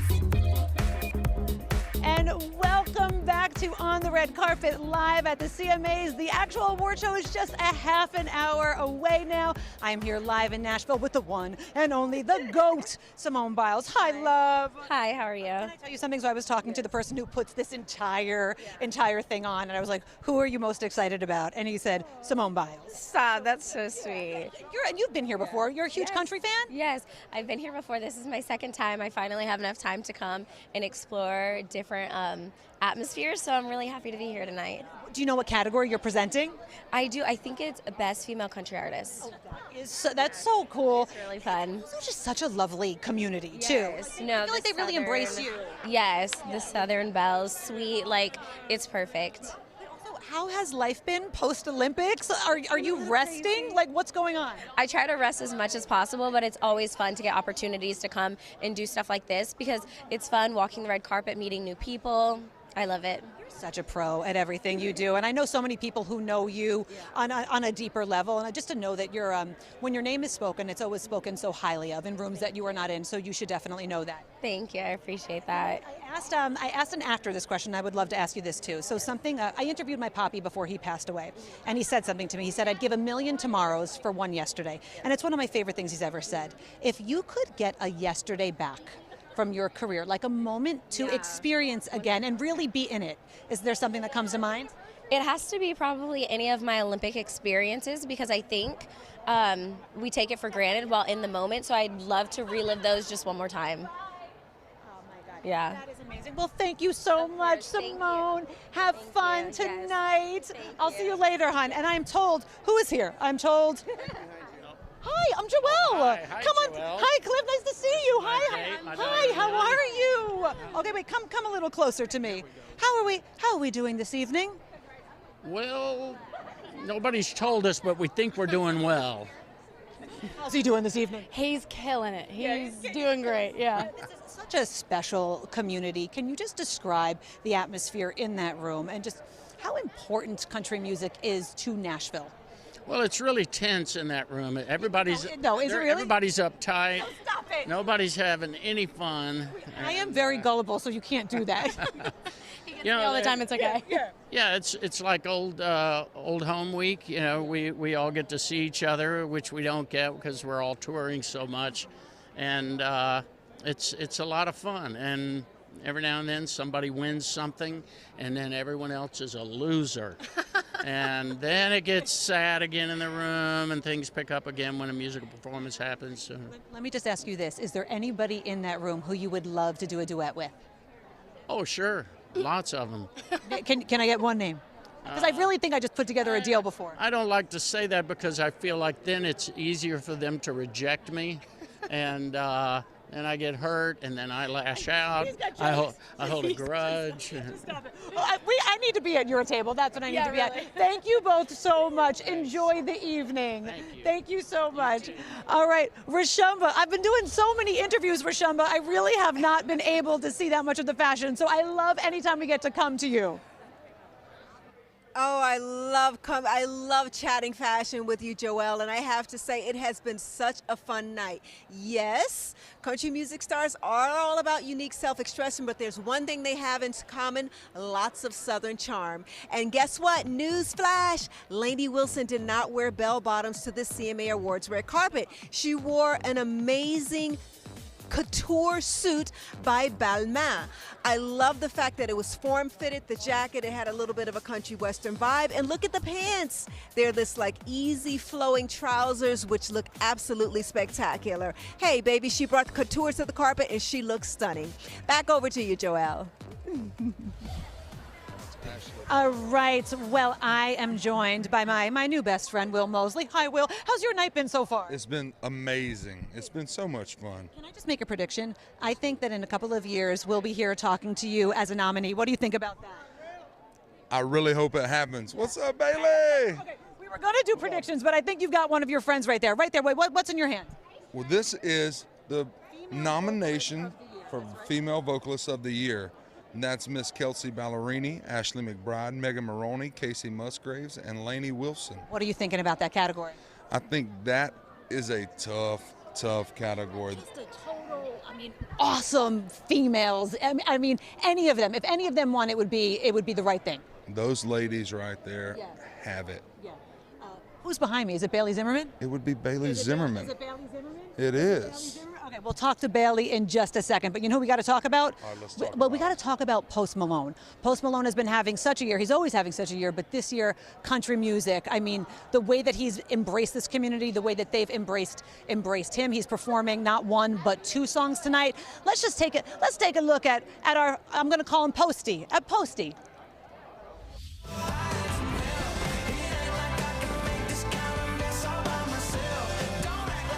And welcome back to On the Red Carpet live at the CMAs. The actual award show is just a half an hour away now. I'm here live in Nashville with the one and only, the GOAT, Simone Biles. Hi, love. Hi, how are you? Can I tell you something? So I was talking to the person who puts this entire thing on, and I was like, who are you most excited about? And he said, Simone Biles. Stop, that's so sweet. You've been here before. You're a huge country fan? Yes, I've been here before. This is my second time. I finally have enough time to come and explore different atmospheres, so I'm really happy to be here tonight. Do you know what category you're presenting? I do. I think it's Best Female Country Artist. Oh, that's so cool. It's really fun. It's just such a lovely community, too. Yes. No, I feel like they really embrace you. Yes, the Southern Belles, sweet, like, it's perfect. How has life been post-Olympics? Are you resting? Like, what's going on? I try to rest as much as possible, but it's always fun to get opportunities to come and do stuff like this because it's fun walking the red carpet, meeting new people. I love it. You're such a pro at everything you do, and I know so many people who know you on a deeper level, and just to know that you're, when your name is spoken, it's always spoken so highly of in rooms that you are not in, so you should definitely know that. Thank you, I appreciate that. I asked an actor this question. I would love to ask you this too. So I interviewed my papi before he passed away, and he said something to me. He said, I'd give 1,000,000 tomorrows for one yesterday, and it's one of my favorite things he's ever said. If you could get a yesterday back from your career, like a moment to experience again and really be in it, is there something that comes to mind? It has to be probably any of my Olympic experiences because I think we take it for granted while in the moment, so I'd love to relive those just one more time. Yeah. That is amazing. Well, thank you so much, Simone. Have fun tonight. I'll see you later, hon. And I'm told, who is here? I'm told. Hi, I'm Joelle. Hi, come on. Joelle. Hi, Cliff. Nice to see you. Hi. Hi. How are you? Okay, wait. Come a little closer to me. How are we doing this evening? Well, nobody's told us, but we think we're doing well. How's he doing this evening? He's killing it. He's doing great, yeah. This is such a special community. Can you just describe the atmosphere in that room and just how important country music is to Nashville? Well, it's really tense in that room. Everybody's is it really? Everybody's uptight. Oh, stop it. Nobody's having any fun. I am very gullible, so you can't do that. You know, all the time, it's okay. Yeah, it's like old home week. You know, we all get to see each other, which we don't get because we're all touring so much, and it's a lot of fun. And every now and then somebody wins something, and then everyone else is a loser. And then it gets sad again in the room, and things pick up again when a musical performance happens. So. Let me just ask you this. Is there anybody in that room who you would love to do a duet with? Oh, sure. Lots of them. Can I get one name? Because I really think I just put together a deal before. I don't like to say that because I feel like then it's easier for them to reject me. And I get hurt, and then I lash out. I hold a grudge. Stop it. Well, I need to be at your table. That's what I need to be at. Thank you both so much. Enjoy the evening. Thank you so much. All right, Rashumba. I've been doing so many interviews, Rashumba. I really have not been able to see that much of the fashion, so I love anytime we get to come to you. Oh, I love chatting fashion with you, Joelle, and I have to say it has been such a fun night. Yes, country music stars are all about unique self-expression, but there's one thing they have in common, lots of Southern charm. And guess what? Newsflash, Lainey Wilson did not wear bell-bottoms to the CMA Awards red carpet. She wore an amazing couture suit by Balmain. I love the fact that it was form-fitted, the jacket, it had a little bit of a country western vibe, and look at the pants. They're this like easy flowing trousers which look absolutely spectacular. Hey baby, she brought the couture to the carpet and she looks stunning. Back over to you, Joelle. All right, well, I am joined by my new best friend, Will Mosley. Hi, Will. How's your night been so far? It's been amazing. It's been so much fun. Can I just make a prediction? I think that in a couple of years, we'll be here talking to you as a nominee. What do you think about that? I really hope it happens. What's up, Bailey? Okay, we were going to do predictions, but I think you've got one of your friends right there. Right there. Wait, what's in your hand? Well, this is the nomination for Female Vocalist of the Year. And that's Miss Kelsey Ballerini, Ashley McBride, Megan Maroney, Casey Musgraves, and Lainey Wilson. What are you thinking about that category? I think that is a tough category. Just a total, awesome females. I mean, any of them. If any of them won, it would be the right thing. Those ladies right there Yeah. have it. Yeah. Who's behind me? Is it Bailey Zimmerman? It would be Bailey Zimmerman. Is it Bailey Zimmerman? It is. Okay, we'll talk to Bailey in just a second. But you know who we got to talk about? All right, let's talk Well, we got to talk about Post Malone. Post Malone has been having such a year. He's always having such a year, but this year, country music. I mean, the way that he's embraced this community, the way that they've embraced him. He's performing not one but two songs tonight. Let's take a look at our, I'm going to call him Posty. At Posty.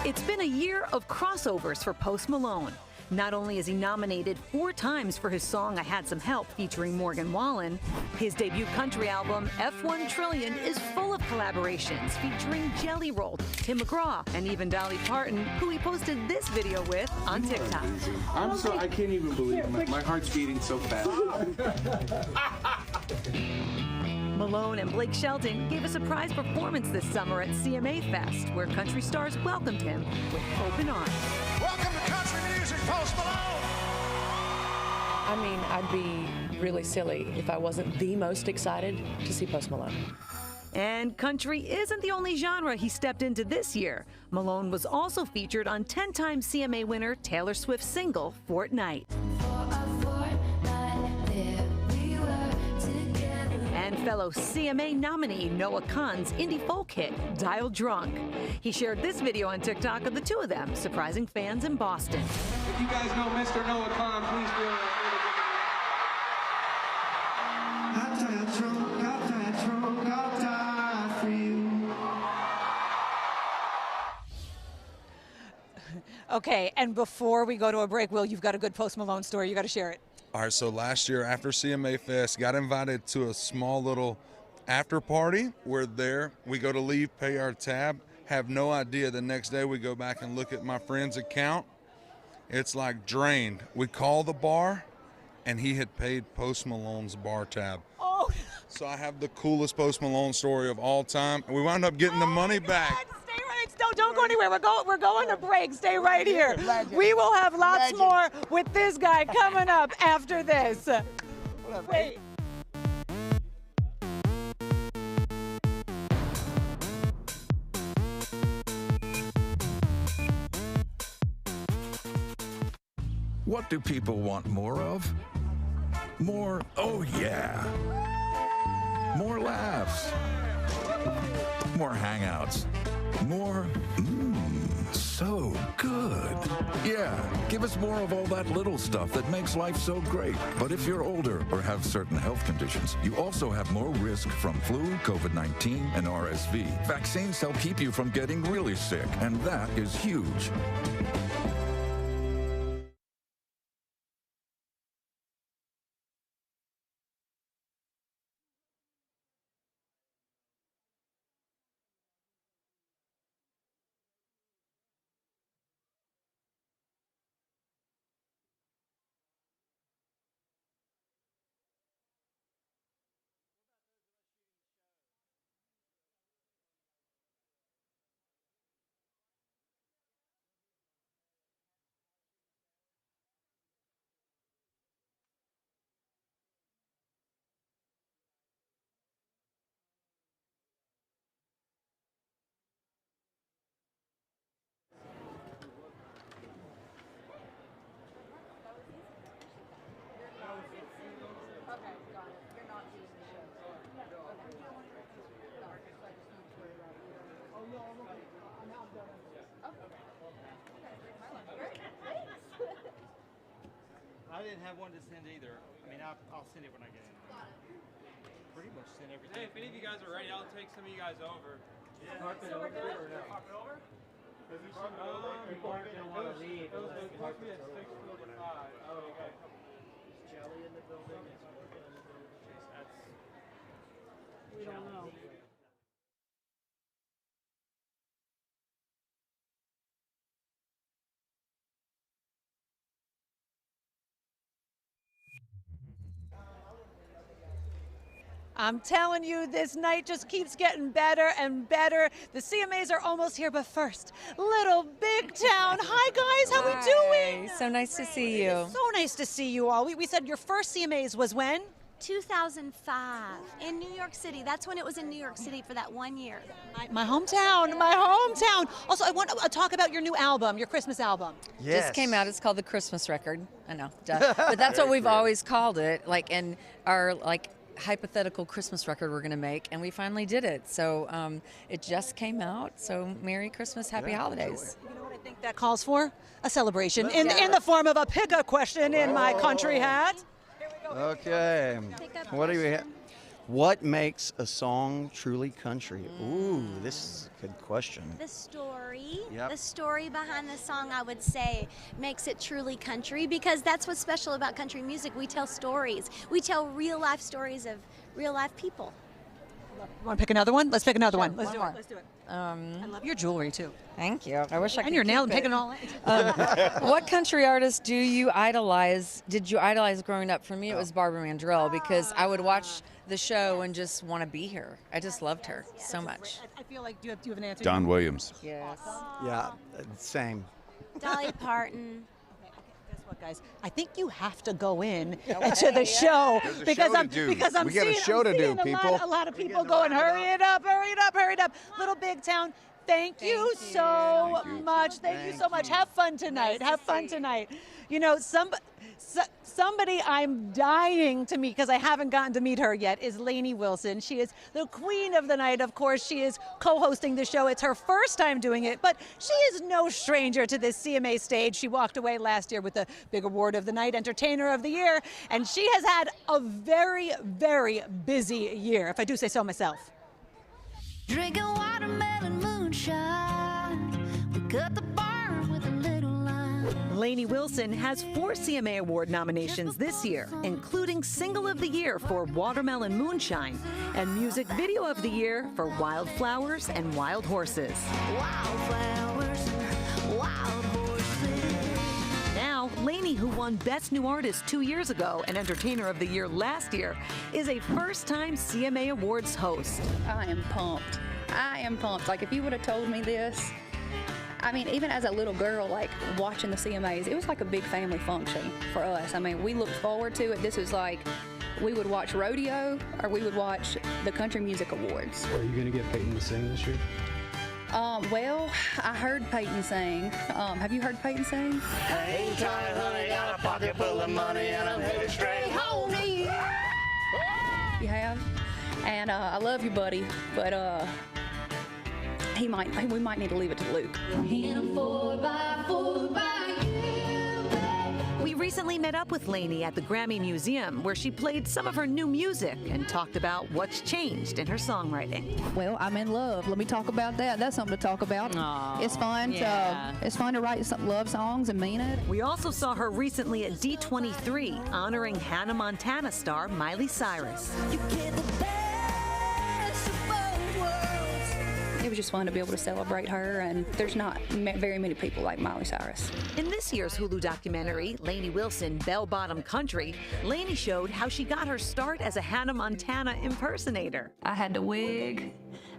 It's been a year of crossovers for Post Malone. Not only is he nominated 4 times for his song I Had Some Help featuring Morgan Wallen, his debut country album F1 Trillion is full of collaborations featuring Jelly Roll, Tim McGraw, and even Dolly Parton, who he posted this video with on TikTok. I can't even believe it. My heart's beating so fast. Malone and Blake Shelton gave a surprise performance this summer at CMA Fest, where country stars welcomed him with open arms. Welcome to country music, Post Malone! I mean, I'd be really silly if I wasn't the most excited to see Post Malone. And country isn't the only genre he stepped into this year. Malone was also featured on 10-time CMA winner Taylor Swift's single, Fortnite. And fellow CMA nominee Noah Kahan's indie folk hit, Dial Drunk. He shared this video on TikTok of the two of them, surprising fans in Boston. If you guys know Mr. Noah Kahan, please feel Okay, and before we go to a break, Will, you've got a good Post Malone story. You got to share it. All right, so last year after CMA Fest, got invited to a small little after party. We're there, we go to leave, pay our tab, have no idea. The next day we go back and look at my friend's account. It's like drained. We call the bar, and he had paid Post Malone's bar tab. Oh. So I have the coolest Post Malone story of all time. We wound up getting the money back. Stay right. Don't go anywhere. We're going to break. Stay right here. We will have lots more with this guy coming up after this. Wait. What do people want more of? More, oh yeah. More laughs. More hangouts. More, so good. Yeah, give us more of all that little stuff that makes life so great. But if you're older or have certain health conditions, you also have more risk from flu, COVID-19, and RSV. Vaccines help keep you from getting really sick, and that is huge. I didn't have one to send either. I mean, I'll send it when I get in. Pretty much send everything. Hey, if any of you guys are ready, I'll take some of you guys over. Yeah. Park it over or not? Park it over? People aren't going to want to leave. It was supposed to be at 6:45. Oh, okay. Is Jelly in the building? Is Morgan in the building? That's... We don't know. I'm telling you, this night just keeps getting better and better. The CMAs are almost here, but first, Little Big Town. Hi, guys. How we doing? So nice to see you. So nice to see you all. We said your first CMAs was when? 2005 in New York City. That's when it was in New York City for that 1 year. My hometown, my hometown. Also, I want to talk about your new album, your Christmas album. Yes. Just came out. It's called the Christmas record. I know, duh. But that's what we've always called it. Like, and our hypothetical Christmas record we're going to make, and we finally did it. So it just came out. So Merry Christmas, Happy Holidays. You know what I think that calls for? A celebration in the form of a pick-a question in my country hat. Okay. What do we have? What makes a song truly country? Ooh, this is a good question. The story, Yep. the story behind the song, I would say, makes it truly country, because that's what's special about country music. We tell stories. We tell real-life stories of real-life people. Want to pick another one? Let's pick another Sure, one. Let's one do more. it. Let's do it. I love your jewelry too. Thank you. I wish I could. And your nail and keep picking it. all. What country artist do you idolize? Did you idolize growing up? For me, it was Barbara Mandrell, because I would watch the show and just want to be her. I just loved her so much. I feel like do you have an answer? Don Williams. Yes. Yeah, same. Dolly Parton. Guess what, guys? I think you have to go in to the show There's a because show to I'm do. because I'm We got a seeing, show I'm to do, seeing people. A lot of people going, hurry it up, hurry it up, hurry it up. Little Big Town. Thank you so much. Thank you so much. Have fun tonight. Have fun tonight. You know, somebody I'm dying to meet, because I haven't gotten to meet her yet, is Lainey Wilson. She is the queen of the night. Of course, she is co-hosting the show. It's her first time doing it, but she is no stranger to this CMA stage. She walked away last year with the big award of the night, Entertainer of the Year, and she has had a very, very busy year, if I do say so myself. Drinking watermelon moonshine. We cut the barn with a little line. Lainey Wilson has 4 CMA Award nominations this year, including Single of the Year for Watermelon Moonshine and Music Video of the Year for Wildflowers and Wild Horses. Wildflowers and wild horses. Now, Lainey, who won Best New Artist 2 years ago and Entertainer of the Year last year, is a first-time CMA Awards host. I am pumped. I am pumped. Like, if you would have told me this, I mean, even as a little girl, like, watching the CMAs, it was like a big family function for us. I mean, we looked forward to it. This was like, we would watch rodeo or we would watch the Country Music Awards. Are you going to get Peyton to sing this year? Well, I heard Peyton sing. Have you heard Peyton sing? Hang tight, honey, got a pocket full of money and I'm headed straight home to you. You have? And I love you, buddy, but we might need to leave it to Luke. In a 4x4 by you, babe. We recently met up with Lainey at the Grammy Museum, where she played some of her new music and talked about what's changed in her songwriting. Well, I'm in love. Let me talk about that. That's something to talk about. Aw, it's fun. yeah. It's fun to write some love songs and mean it. We also saw her recently at D23, honoring Hannah Montana star Miley Cyrus. It was just fun to be able to celebrate her, and there's not very many people like Miley Cyrus. In this year's Hulu documentary, Lainey Wilson, Bell Bottom Country, Lainey showed how she got her start as a Hannah Montana impersonator. I had the wig,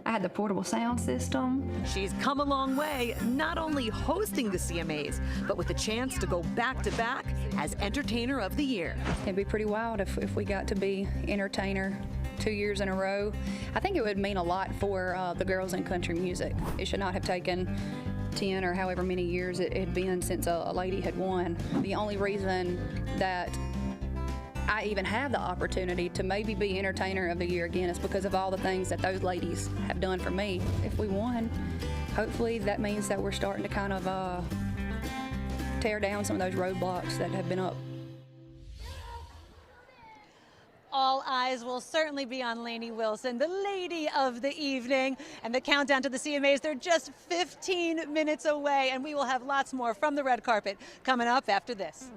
I had the portable sound system. She's come a long way, not only hosting the CMAs, but with a chance to go back-to-back as Entertainer of the Year. It'd be pretty wild if we got to be entertainer 2 years in a row. I think it would mean a lot for the girls in country music. It should not have taken 10 or however many years it had been since a lady had won. The only reason that I even have the opportunity to maybe be Entertainer of the Year again is because of all the things that those ladies have done for me. If we won, hopefully that means that we're starting to kind of tear down some of those roadblocks that have been up. All eyes will certainly be on Lainey Wilson, the lady of the evening. And the countdown to the CMAs, they're just 15 minutes away. And we will have lots more from the red carpet coming up after this.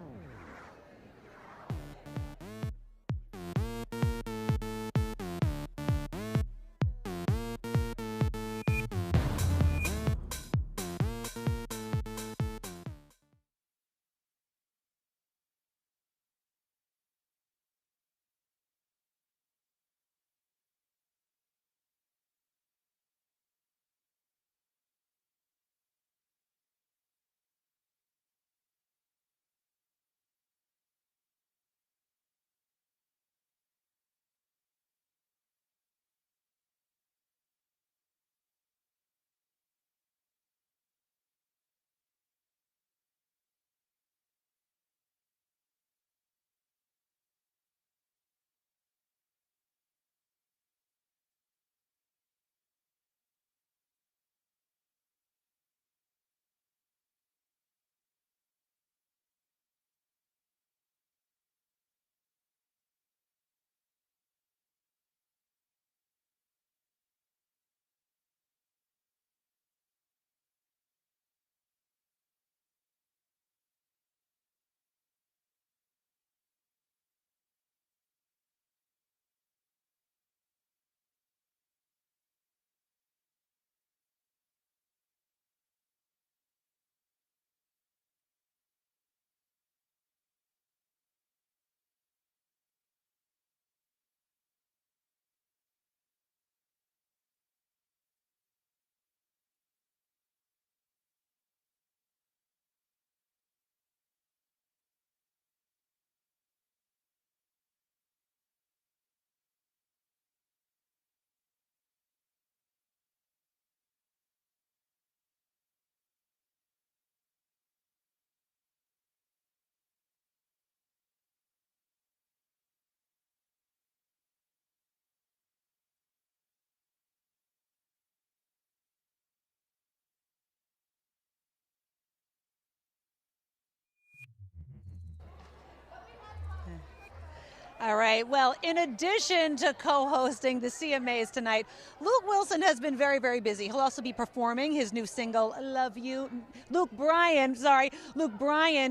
All right, well, in addition to co-hosting the CMAs tonight, Luke Wilson has been very, very busy. He'll also be performing his new single, Love You. Luke Bryan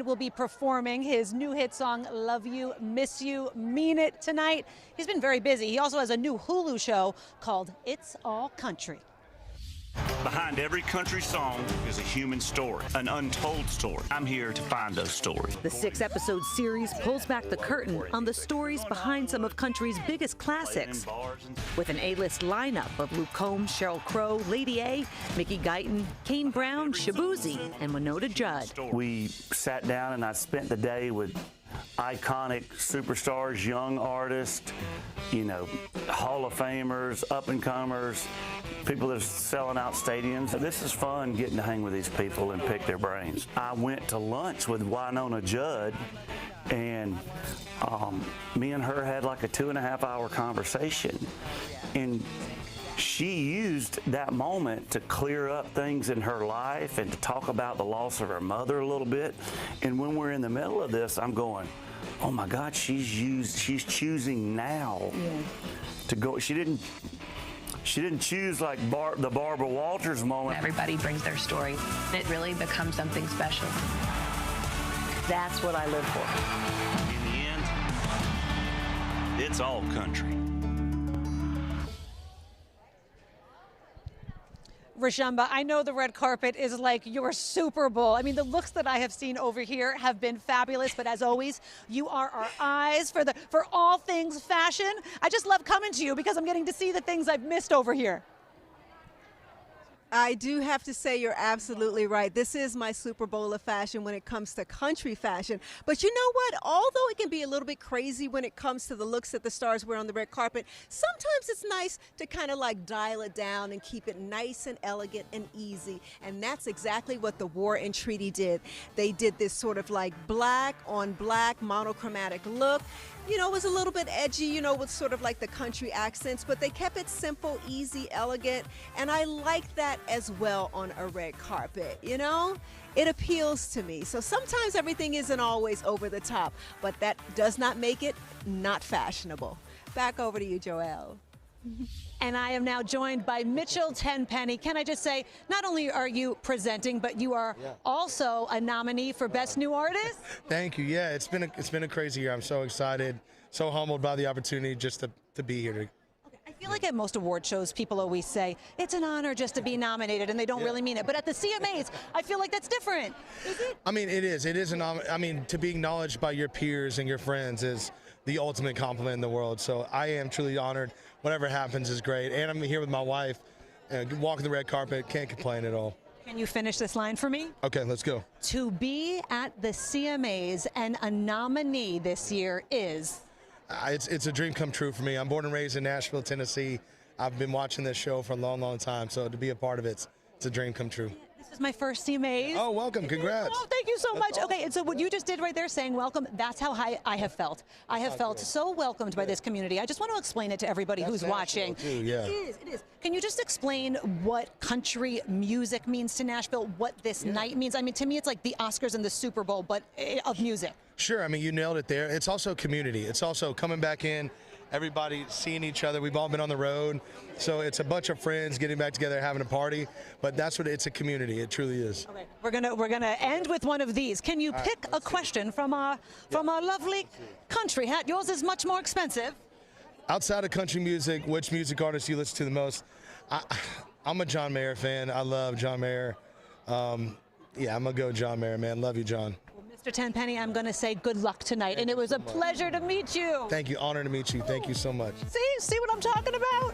will be performing his new hit song, Love You, Miss You, Mean It tonight. He's been very busy. He also has a new Hulu show called It's All Country. Behind every country song is a human story, an untold story. I'm here to find those stories. The 6-episode series pulls back the curtain on the stories behind some of country's biggest classics. With an A-list lineup of Luke Combs, Sheryl Crow, Lady A, Mickey Guyton, Kane Brown, Shaboozey, and Winona Judd. We sat down and I spent the day with iconic superstars, young artists, Hall of Famers, up-and-comers, people that are selling out stadiums. This is fun getting to hang with these people and pick their brains. I went to lunch with Winona Judd, and me and her had like a 2.5-hour conversation. And she used that moment to clear up things in her life and to talk about the loss of her mother a little bit. And when we're in the middle of this, I'm going, oh my God, she's choosing now to go. She didn't choose like the Barbara Walters moment. Everybody brings their story. It really becomes something special. That's what I live for. In the end, it's all country. Rashamba, I know the red carpet is like your Super Bowl. I mean, the looks that I have seen over here have been fabulous, but as always, you are our eyes for all things fashion. I just love coming to you because I'm getting to see the things I've missed over here. I do have to say you're absolutely right. This is my Super Bowl of fashion when it comes to country fashion. But you know what? Although it can be a little bit crazy when it comes to the looks that the stars wear on the red carpet, sometimes it's nice to kind of like dial it down and keep it nice and elegant and easy. And that's exactly what the War and Treaty did. They did this sort of like black on black monochromatic look. It was a little bit edgy, with sort of like the country accents, but they kept it simple, easy, elegant, and I like that as well on a red carpet, It appeals to me. So sometimes everything isn't always over the top, but that does not make it not fashionable. Back over to you, Joelle. And I am now joined by Mitchell Tenpenny. Can I just say, not only are you presenting, but you are also a nominee for Best New Artist? Thank you. Yeah, it's been a crazy year. I'm so excited, so humbled by the opportunity just to be here. I feel like at most award shows, people always say, it's an honor just to be nominated, and they don't really mean it. But at the CMAs, I feel like that's different. Is it? I mean, it is. It is to be acknowledged by your peers and your friends is the ultimate compliment in the world. So I am truly honored. Whatever happens is great. And I'm here with my wife, walking the red carpet, can't complain at all. Can you finish this line for me? Okay, let's go. To be at the CMAs and a nominee this year is? It's a dream come true for me. I'm born and raised in Nashville, Tennessee. I've been watching this show for a long, long time. So to be a part of it's a dream come true. This is my first CMAs. Oh, welcome. Congrats. Oh, thank you so much. Awesome. Okay, and so what you just did right there saying welcome, that's how I have felt. I have felt so welcomed by this community. I just want to explain it to everybody who's watching. Too, yeah. It is. Can you just explain what country music means to Nashville, what this night means? I mean, to me, it's like the Oscars and the Super Bowl, but of music. Sure. I mean, you nailed it there. It's also community. It's also coming back in. Everybody seeing each other. We've all been on the road. So it's a bunch of friends getting back together, having a party. But that's what it's a community. It truly is. Okay. We're gonna end with one of these. Can you pick a question from our lovely country hat? Yours is much more expensive. Outside of country music, which music artist do you listen to the most? I'm a John Mayer fan. I love John Mayer. I'm gonna go John Mayer, man. Love you, John. Mr. Tenpenny, I'm going to say good luck tonight, and it was a pleasure to meet you. Thank you. Honor to meet you. Thank you so much. See what I'm talking about?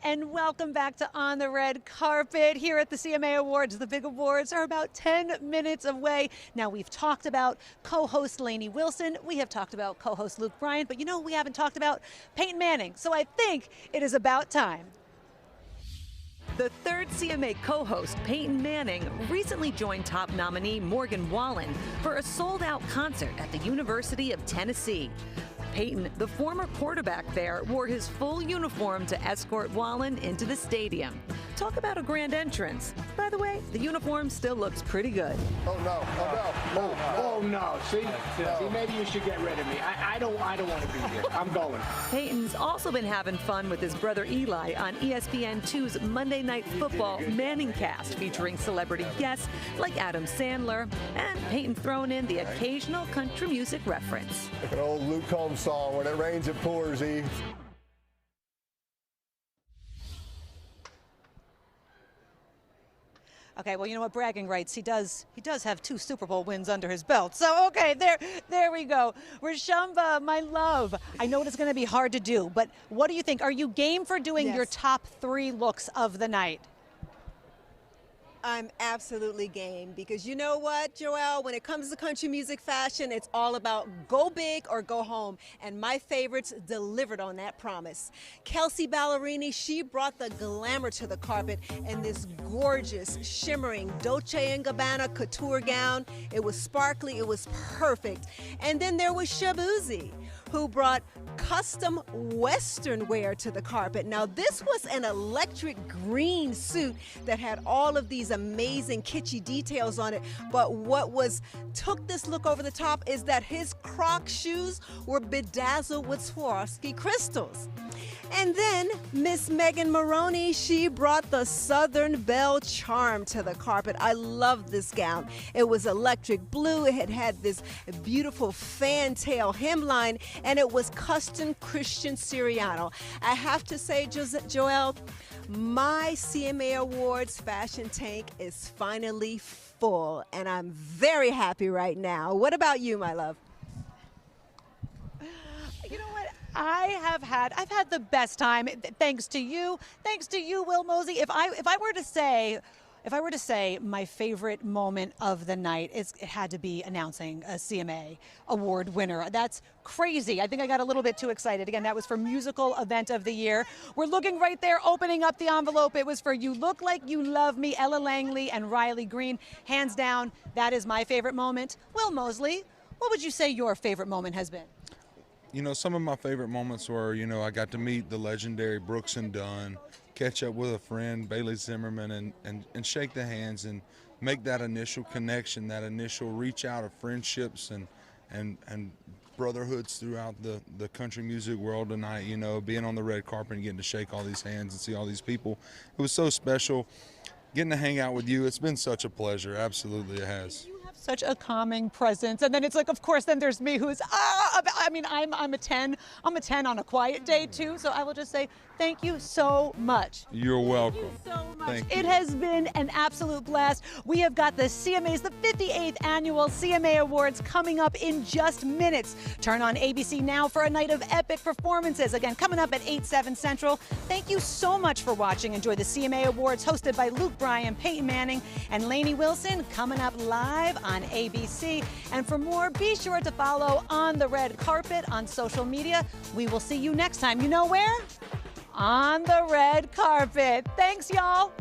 and welcome back to On the Red Carpet here at the CMA Awards. The big awards are about 10 minutes away. Now, we've talked about co-host Lainey Wilson. We have talked about co-host Luke Bryan, but you know, we haven't talked about Peyton Manning. So I think it is about time. The third CMA co-host, Peyton Manning, recently joined top nominee Morgan Wallen for a sold-out concert at the University of Tennessee. Peyton, the former quarterback there, wore his full uniform to escort Wallen into the stadium. Talk about a grand entrance. By the way, the uniform still looks pretty good. Oh no! Oh no! See, maybe you should get rid of me. I don't want to be here. I'm going. Peyton's also been having fun with his brother Eli on ESPN2's Monday Night Football Manningcast, featuring celebrity guests like Adam Sandler, and Peyton throwing in the occasional country music reference. Like an old Luke Combs song, when it rains it pours, E. Okay, well, you know what, bragging rights, he does have 2 Super Bowl wins under his belt. So, okay, there we go. Rashamba, my love, I know it's going to be hard to do, but what do you think? Are you game for doing your top 3 looks of the night? I'm absolutely game, because you know what, Joelle, when it comes to country music fashion, it's all about go big or go home, and my favorites delivered on that promise. Kelsey Ballerini, she brought the glamour to the carpet in this gorgeous, shimmering Dolce & Gabbana couture gown. It was sparkly, it was perfect. And then there was Shabuzi, who brought custom Western wear to the carpet. Now, this was an electric green suit that had all of these amazing kitschy details on it, but what took this look over the top is that his Croc shoes were bedazzled with Swarovski crystals. And then Miss Megan Maroney, she brought the Southern Belle charm to the carpet. I love this gown. It was electric blue. It had this beautiful fantail hemline, and it was custom Christian Siriano. I have to say, Joelle, my CMA Awards fashion tank is finally full, and I'm very happy right now. What about you, my love? You know what? I've had the best time, thanks to you, Will Mosey. If I were to say my favorite moment of the night, it had to be announcing a CMA award winner. That's crazy. I think I got a little bit too excited. Again, that was for Musical Event of the Year. We're looking right there, opening up the envelope. It was for You Look Like You Love Me, Ella Langley and Riley Green. Hands down, that is my favorite moment. Will Mosley, what would you say your favorite moment has been? You know, some of my favorite moments were, you know, I got to meet the legendary Brooks and Dunn, catch up with a friend, Bailey Zimmerman, and shake the hands and make that initial connection, that initial reach out of friendships and brotherhoods throughout the country music world tonight. You know, being on the red carpet and getting to shake all these hands and see all these people. It was so special. Getting to hang out with you, it's been such a pleasure. Absolutely, it has. Such a calming presence, and then it's like, of course, then there's me, who's I mean, I'm a 10. I'm a 10 on a quiet day too. So I will just say thank you so much. You're welcome. Thank you so much. Thank you. It has been an absolute blast. We have got the CMAs, the 58th Annual CMA Awards, coming up in just minutes. Turn on ABC now for a night of epic performances. Again, coming up at 8/7 Central. Thank you so much for watching. Enjoy the CMA Awards, hosted by Luke Bryan, Peyton Manning, and Lainey Wilson, coming up live on ABC. And for more, be sure to follow On the Red Carpet on social media. We will see you next time. You know where? On the red carpet. Thanks, y'all.